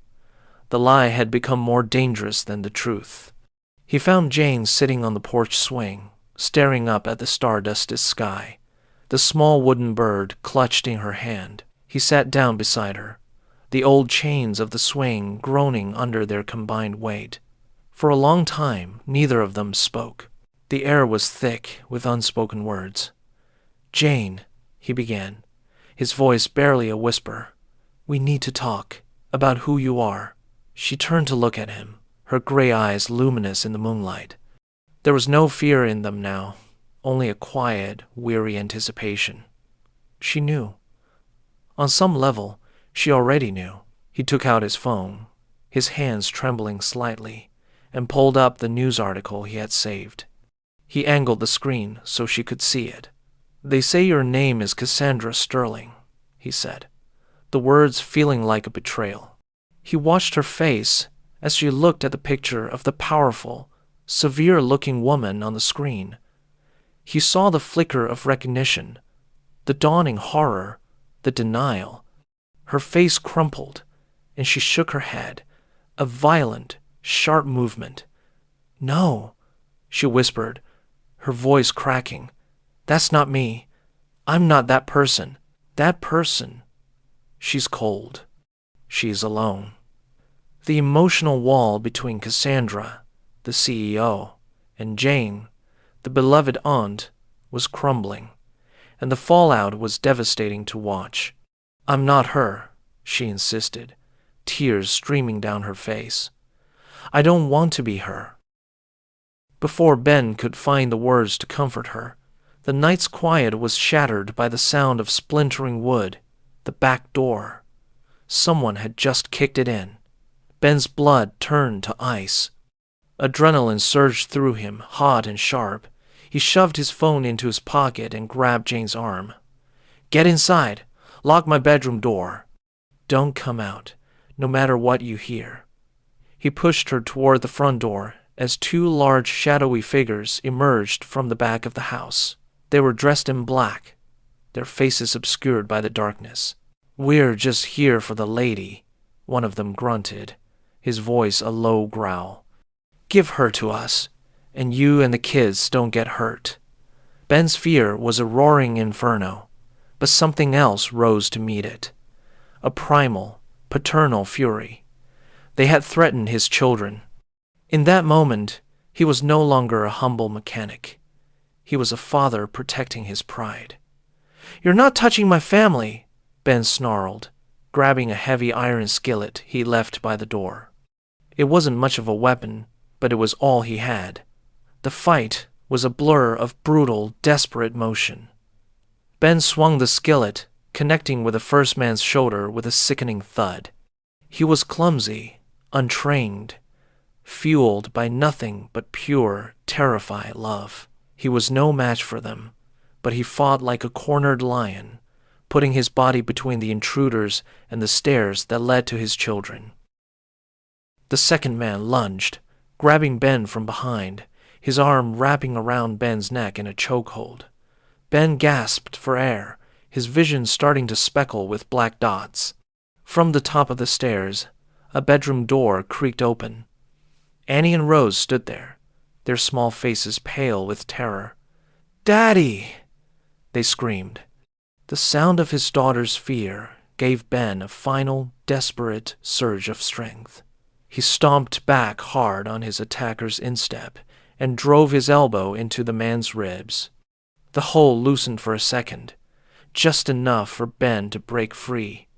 The lie had become more dangerous than the truth. He found Jane sitting on the porch swing, staring up at the stardusted sky, the small wooden bird clutched in her hand. He sat down beside her, the old chains of the swing groaning under their combined weight. For a long time, neither of them spoke. The air was thick with unspoken words. "Jane," he began, his voice barely a whisper, "we need to talk about who you are." She turned to look at him, her gray eyes luminous in the moonlight. There was no fear in them now, only a quiet, weary anticipation. She knew. On some level, she already knew. He took out his phone, his hands trembling slightly, and pulled up the news article he had saved. He angled the screen so she could see it. "They say your name is Cassandra Sterling," he said, the words feeling like a betrayal. He watched her face as she looked at the picture of the powerful, severe-looking woman on the screen. He saw the flicker of recognition, the dawning horror, the denial. Her face crumpled, and she shook her head, a violent, sharp movement. "No," she whispered, her voice cracking. "That's not me. I'm not that person. That person. She's cold. She's alone." The emotional wall between Cassandra, the CEO, and Jane, the beloved aunt, was crumbling, and the fallout was devastating to watch. "I'm not her," she insisted, tears streaming down her face. "I don't want to be her." Before Ben could find the words to comfort her, the night's quiet was shattered by the sound of splintering wood, the back door. Someone had just kicked it in. Ben's blood turned to ice. Adrenaline surged through him, hot and sharp. He shoved his phone into his pocket and grabbed Jane's arm. "Get inside. Lock my bedroom door. Don't come out, no matter what you hear." He pushed her toward the front door as two large shadowy figures emerged from the back of the house. They were dressed in black, their faces obscured by the darkness. "We're just here for the lady," one of them grunted, his voice a low growl. "Give her to us, and you and the kids don't get hurt." Ben's fear was a roaring inferno, but something else rose to meet it. A primal, paternal fury. They had threatened his children. In that moment, he was no longer a humble mechanic. He was a father protecting his pride. "You're not touching my family," Ben snarled, grabbing a heavy iron skillet he left by the door. It wasn't much of a weapon, but it was all he had. The fight was a blur of brutal, desperate motion. Ben swung the skillet, connecting with the first man's shoulder with a sickening thud. He was clumsy, untrained, fueled by nothing but pure, terrified love. He was no match for them, but he fought like a cornered lion, putting his body between the intruders and the stairs that led to his children. The second man lunged, grabbing Ben from behind, his arm wrapping around Ben's neck in a chokehold. Ben gasped for air, his vision starting to speckle with black dots. From the top of the stairs, a bedroom door creaked open. Annie and Rose stood there, their small faces pale with terror. "Daddy!" they screamed. The sound of his daughter's fear gave Ben a final, desperate surge of strength. He stomped back hard on his attacker's instep and drove his elbow into the man's ribs. The hole loosened for a second, just enough for Ben to break free.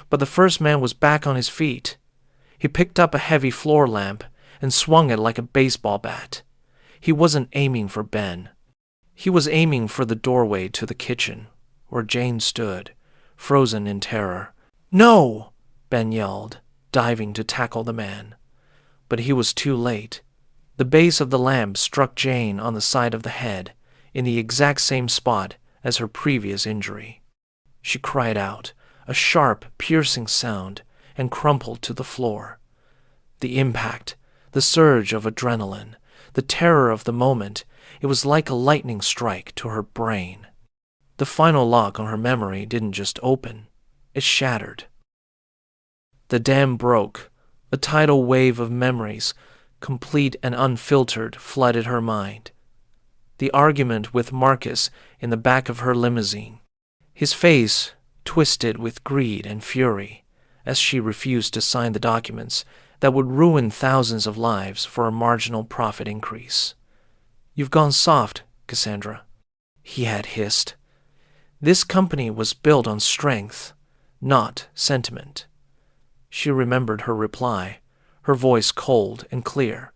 But the first man was back on his feet. He picked up a heavy floor lamp and swung it like a baseball bat. He wasn't aiming for Ben. He was aiming for the doorway to the kitchen, where Jane stood, frozen in terror. "No!" Ben yelled, diving to tackle the man. But he was too late. The base of the lamp struck Jane on the side of the head, in the exact same spot as her previous injury. She cried out, a sharp, piercing sound, and crumpled to the floor. The impact, the surge of adrenaline, the terror of the moment, it was like a lightning strike to her brain. The final lock on her memory didn't just open, it shattered. The dam broke. A tidal wave of memories, complete and unfiltered, flooded her mind. The argument with Marcus in the back of her limousine, his face twisted with greed and fury as she refused to sign the documents that would ruin thousands of lives for a marginal profit increase. "You've gone soft, Cassandra," he had hissed. This company was built on strength, not sentiment. She remembered her reply, her voice cold and clear.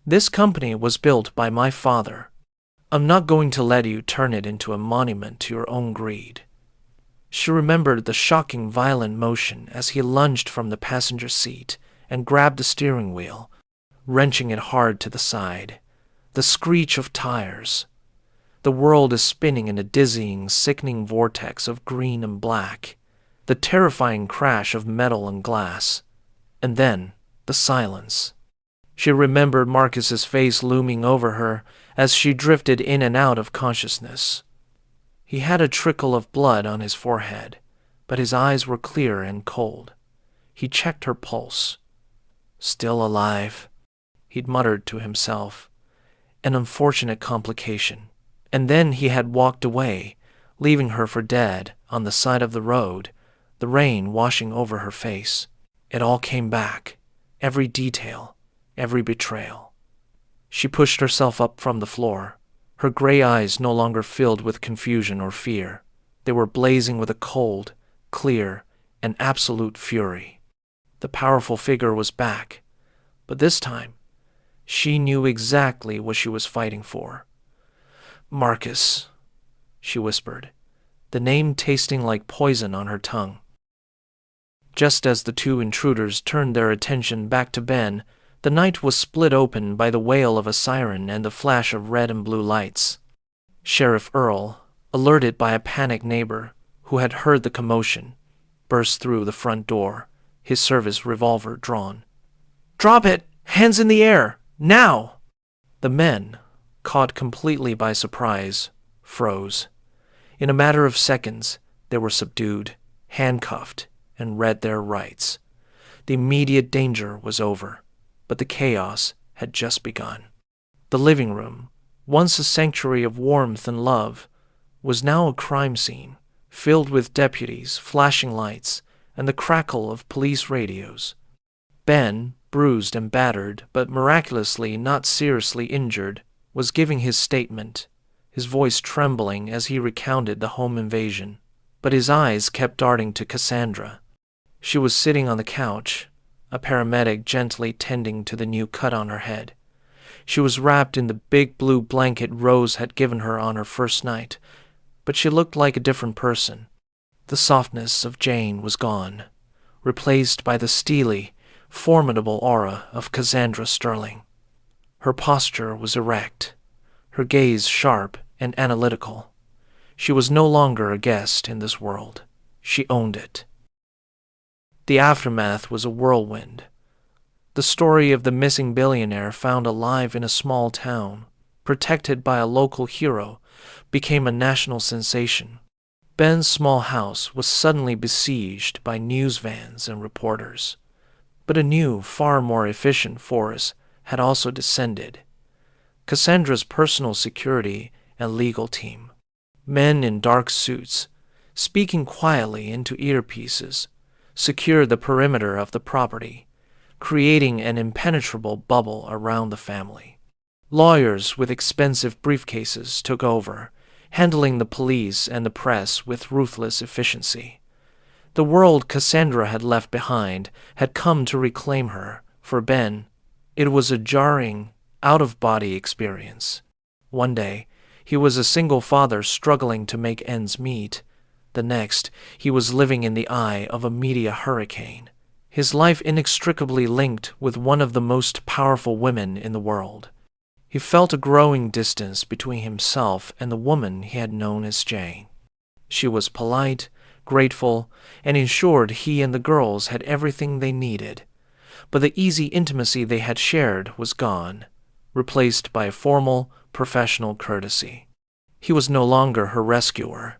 "This company was built by my father. I'm not going to let you turn it into a monument to your own greed." She remembered the shocking, violent motion as he lunged from the passenger seat and grabbed the steering wheel, wrenching it hard to the side. The screech of tires. The world is spinning in a dizzying, sickening vortex of green and black. The terrifying crash of metal and glass. And then, the silence. She remembered Marcus's face looming over her as she drifted in and out of consciousness. He had a trickle of blood on his forehead, but his eyes were clear and cold. He checked her pulse. "Still alive," he'd muttered to himself. An unfortunate complication. And then he had walked away, leaving her for dead on the side of the road, the rain washing over her face. It all came back, every detail, every betrayal. She pushed herself up from the floor, her gray eyes no longer filled with confusion or fear. They were blazing with a cold, clear, and absolute fury. The powerful figure was back, but this time, she knew exactly what she was fighting for. "Marcus," she whispered, the name tasting like poison on her tongue. Just as the two intruders turned their attention back to Ben, the night was split open by the wail of a siren and the flash of red and blue lights. Sheriff Earl, alerted by a panicked neighbor who had heard the commotion, burst through the front door, his service revolver drawn. "Drop it! Hands in the air! Now!" The men, caught completely by surprise, froze. In a matter of seconds, they were subdued, handcuffed, and read their rights. The immediate danger was over, but the chaos had just begun. The living room, once a sanctuary of warmth and love, was now a crime scene, filled with deputies, flashing lights, and the crackle of police radios. Ben, bruised and battered, but miraculously not seriously injured, was giving his statement, his voice trembling as he recounted the home invasion. But his eyes kept darting to Cassandra. She was sitting on the couch, a paramedic gently tending to the new cut on her head. She was wrapped in the big blue blanket Rose had given her on her first night, but she looked like a different person. The softness of Jane was gone, replaced by the steely, formidable aura of Cassandra Sterling. Her posture was erect, her gaze sharp and analytical. She was no longer a guest in this world. She owned it. The aftermath was a whirlwind. The story of the missing billionaire found alive in a small town, protected by a local hero, became a national sensation. Ben's small house was suddenly besieged by news vans and reporters. But a new, far more efficient force had also descended. Cassandra's personal security and legal team. Men in dark suits, speaking quietly into earpieces, secured the perimeter of the property, creating an impenetrable bubble around the family. Lawyers with expensive briefcases took over, handling the police and the press with ruthless efficiency. The world Cassandra had left behind had come to reclaim her. For Ben, it was a jarring, out-of-body experience. One day, he was a single father struggling to make ends meet. The next, he was living in the eye of a media hurricane, his life inextricably linked with one of the most powerful women in the world. He felt a growing distance between himself and the woman he had known as Jane. She was polite, grateful, and ensured he and the girls had everything they needed. But the easy intimacy they had shared was gone, replaced by a formal, professional courtesy. He was no longer her rescuer.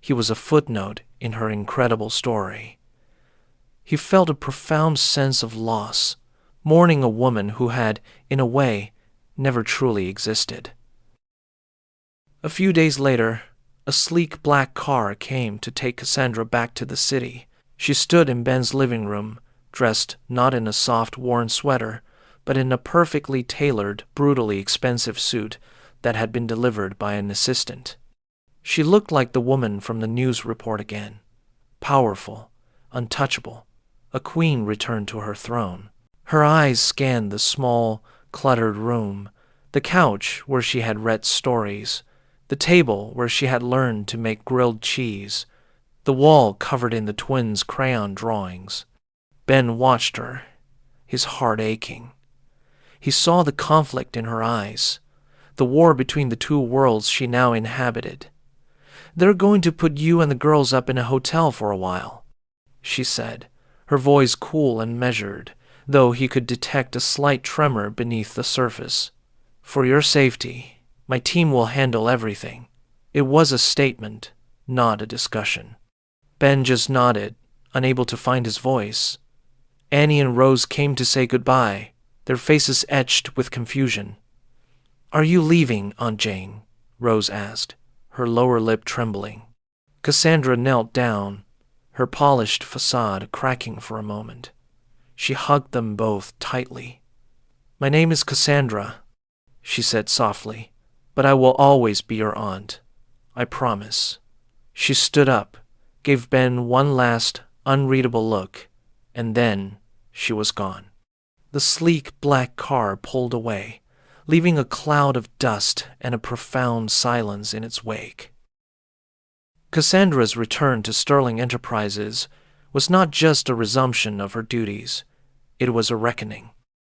He was a footnote in her incredible story. He felt a profound sense of loss, mourning a woman who had, in a way, never truly existed. A few days later, a sleek black car came to take Cassandra back to the city. She stood in Ben's living room, dressed not in a soft, worn sweater, but in a perfectly tailored, brutally expensive suit that had been delivered by an assistant. She looked like the woman from the news report again, powerful, untouchable, a queen returned to her throne. Her eyes scanned the small, cluttered room, the couch where she had read stories, the table where she had learned to make grilled cheese, the wall covered in the twins' crayon drawings. Ben watched her, his heart aching. He saw the conflict in her eyes, the war between the two worlds she now inhabited. "They're going to put you and the girls up in a hotel for a while," she said, her voice cool and measured, though he could detect a slight tremor beneath the surface. "For your safety, my team will handle everything." It was a statement, not a discussion. Ben just nodded, unable to find his voice. Annie and Rose came to say goodbye, their faces etched with confusion. "Are you leaving, Aunt Jane?" Rose asked, her lower lip trembling. Cassandra knelt down, her polished facade cracking for a moment. She hugged them both tightly. "My name is Cassandra," she said softly, "but I will always be your aunt. I promise." She stood up, gave Ben one last, unreadable look, and then she was gone. The sleek black car pulled away, leaving a cloud of dust and a profound silence in its wake. Cassandra's return to Sterling Enterprises was not just a resumption of her duties, it was a reckoning.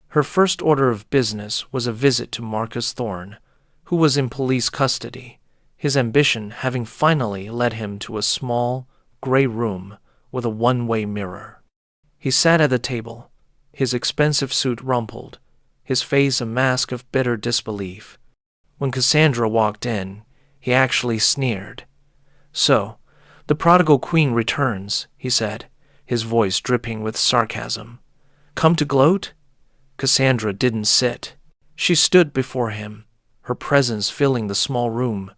Her first order of business was a visit to Marcus Thorne, who was in police custody, his ambition having finally led him to a small, gray room with a one-way mirror. He sat at the table, his expensive suit rumpled, his face a mask of bitter disbelief. When Cassandra walked in, he actually sneered. "So, the prodigal queen returns," he said, his voice dripping with sarcasm. "Come to gloat?" Cassandra didn't sit. She stood before him, her presence filling the small room,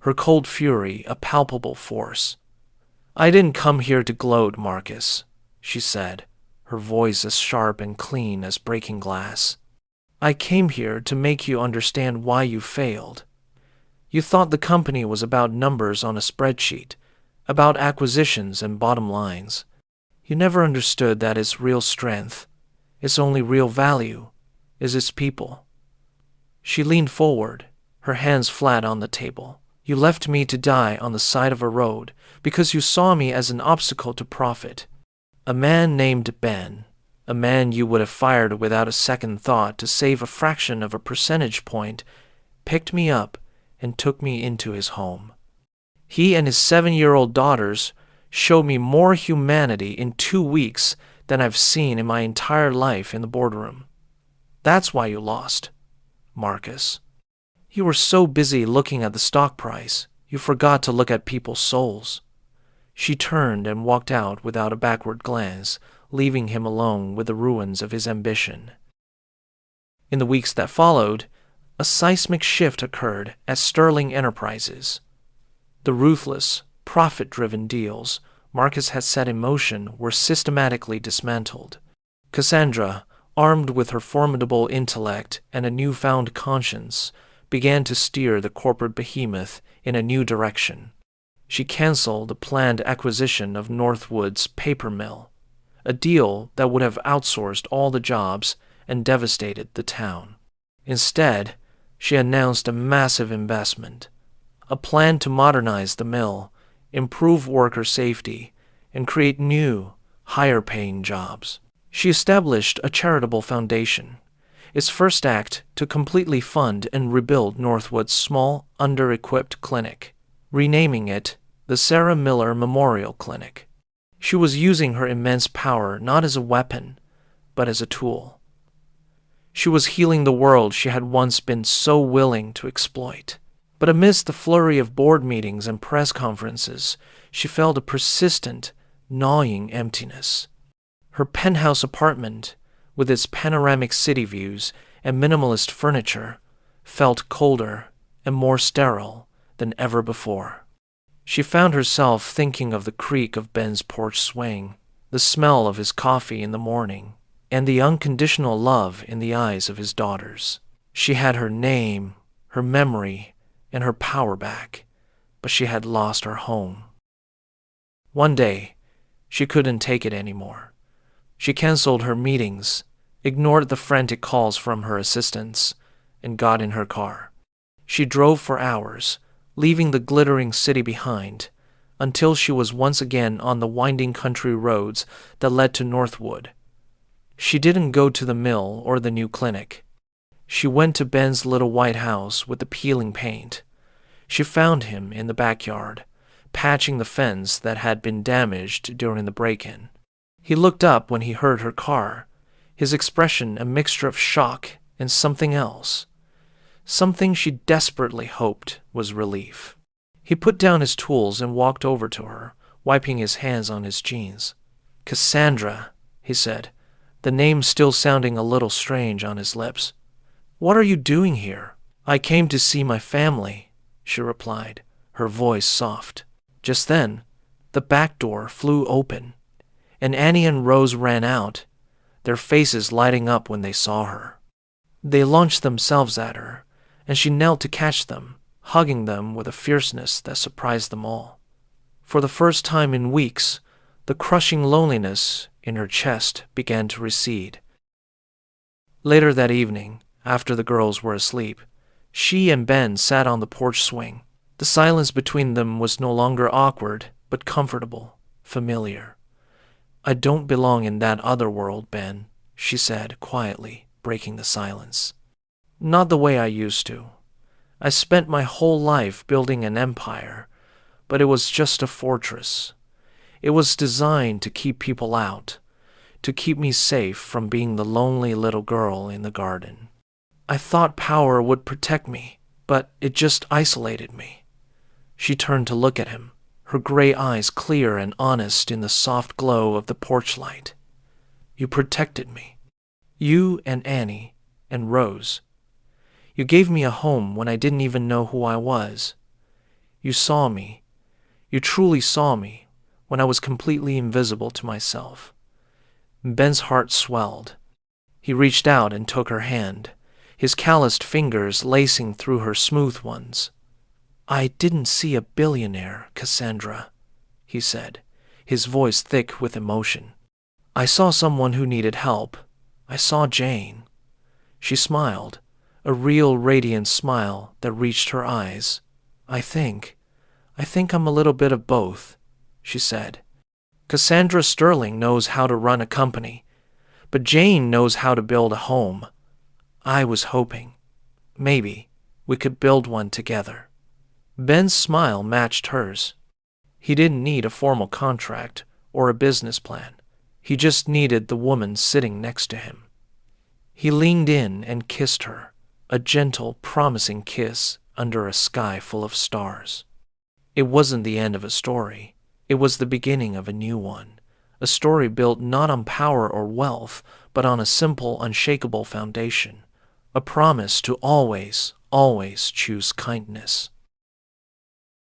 her cold fury a palpable force. "I didn't come here to gloat, Marcus," she said, her voice as sharp and clean as breaking glass. "I came here to make you understand why you failed. You thought the company was about numbers on a spreadsheet, about acquisitions and bottom lines. You never understood that its real strength, its only real value, is its people." She leaned forward, her hands flat on the table. "You left me to die on the side of a road because you saw me as an obstacle to profit. A man named Ben, a man you would have fired without a second thought to save a fraction of a percentage point, picked me up and took me into his home. He and his 7-year-old daughters showed me more humanity in 2 weeks than I've seen in my entire life in the boardroom. That's why you lost, Marcus. You were so busy looking at the stock price, you forgot to look at people's souls." She turned and walked out without a backward glance, leaving him alone with the ruins of his ambition. In the weeks that followed, a seismic shift occurred at Sterling Enterprises. The ruthless, profit-driven deals Marcus had set in motion were systematically dismantled. Cassandra, armed with her formidable intellect and a newfound conscience, began to steer the corporate behemoth in a new direction. She canceled the planned acquisition of Northwood's paper mill, a deal that would have outsourced all the jobs and devastated the town. Instead, she announced a massive investment, a plan to modernize the mill, improve worker safety, and create new, higher-paying jobs. She established a charitable foundation, its first act to completely fund and rebuild Northwood's small, under-equipped clinic, renaming it the Sarah Miller Memorial Clinic. She was using her immense power not as a weapon, but as a tool. She was healing the world she had once been so willing to exploit. But amidst the flurry of board meetings and press conferences, she felt a persistent, gnawing emptiness. Her penthouse apartment, with its panoramic city views and minimalist furniture, felt colder and more sterile than ever before. She found herself thinking of the creak of Ben's porch swing, the smell of his coffee in the morning, and the unconditional love in the eyes of his daughters. She had her name, her memory, and her power back, but she had lost her home. One day, she couldn't take it anymore. She canceled her meetings, ignored the frantic calls from her assistants, and got in her car. She drove for hours, leaving the glittering city behind, until she was once again on the winding country roads that led to Northwood. She didn't go to the mill or the new clinic. She went to Ben's little white house with the peeling paint. She found him in the backyard, patching the fence that had been damaged during the break-in. He looked up when he heard her car, his expression a mixture of shock and something else, something she desperately hoped was relief. He put down his tools and walked over to her, wiping his hands on his jeans. "Cassandra," he said, the name still sounding a little strange on his lips. "What are you doing here?" "I came to see my family," she replied, her voice soft. Just then, the back door flew open, and Annie and Rose ran out, their faces lighting up when they saw her. They launched themselves at her, and she knelt to catch them, hugging them with a fierceness that surprised them all. For the first time in weeks, the crushing loneliness in her chest began to recede. Later that evening, after the girls were asleep, she and Ben sat on the porch swing. The silence between them was no longer awkward, but comfortable, familiar. "I don't belong in that other world, Ben," she said quietly, breaking the silence. "Not the way I used to. I spent my whole life building an empire, but it was just a fortress. It was designed to keep people out, to keep me safe from being the lonely little girl in the garden. I thought power would protect me, but it just isolated me." She turned to look at him, her gray eyes clear and honest in the soft glow of the porch light. "You protected me. You and Annie and Rose. You gave me a home when I didn't even know who I was. You saw me. You truly saw me when I was completely invisible to myself." Ben's heart swelled. He reached out and took her hand, his calloused fingers lacing through her smooth ones. "I didn't see a billionaire, Cassandra," he said, his voice thick with emotion. "I saw someone who needed help. I saw Jane." She smiled, a real radiant smile that reached her eyes. I think I'm a little bit of both," she said. "Cassandra Sterling knows how to run a company, but Jane knows how to build a home. I was hoping, maybe, we could build one together." Ben's smile matched hers. He didn't need a formal contract or a business plan. He just needed the woman sitting next to him. He leaned in and kissed her, a gentle, promising kiss under a sky full of stars. It wasn't the end of a story. It was the beginning of a new one, a story built not on power or wealth, but on a simple, unshakable foundation, a promise to always, always choose kindness.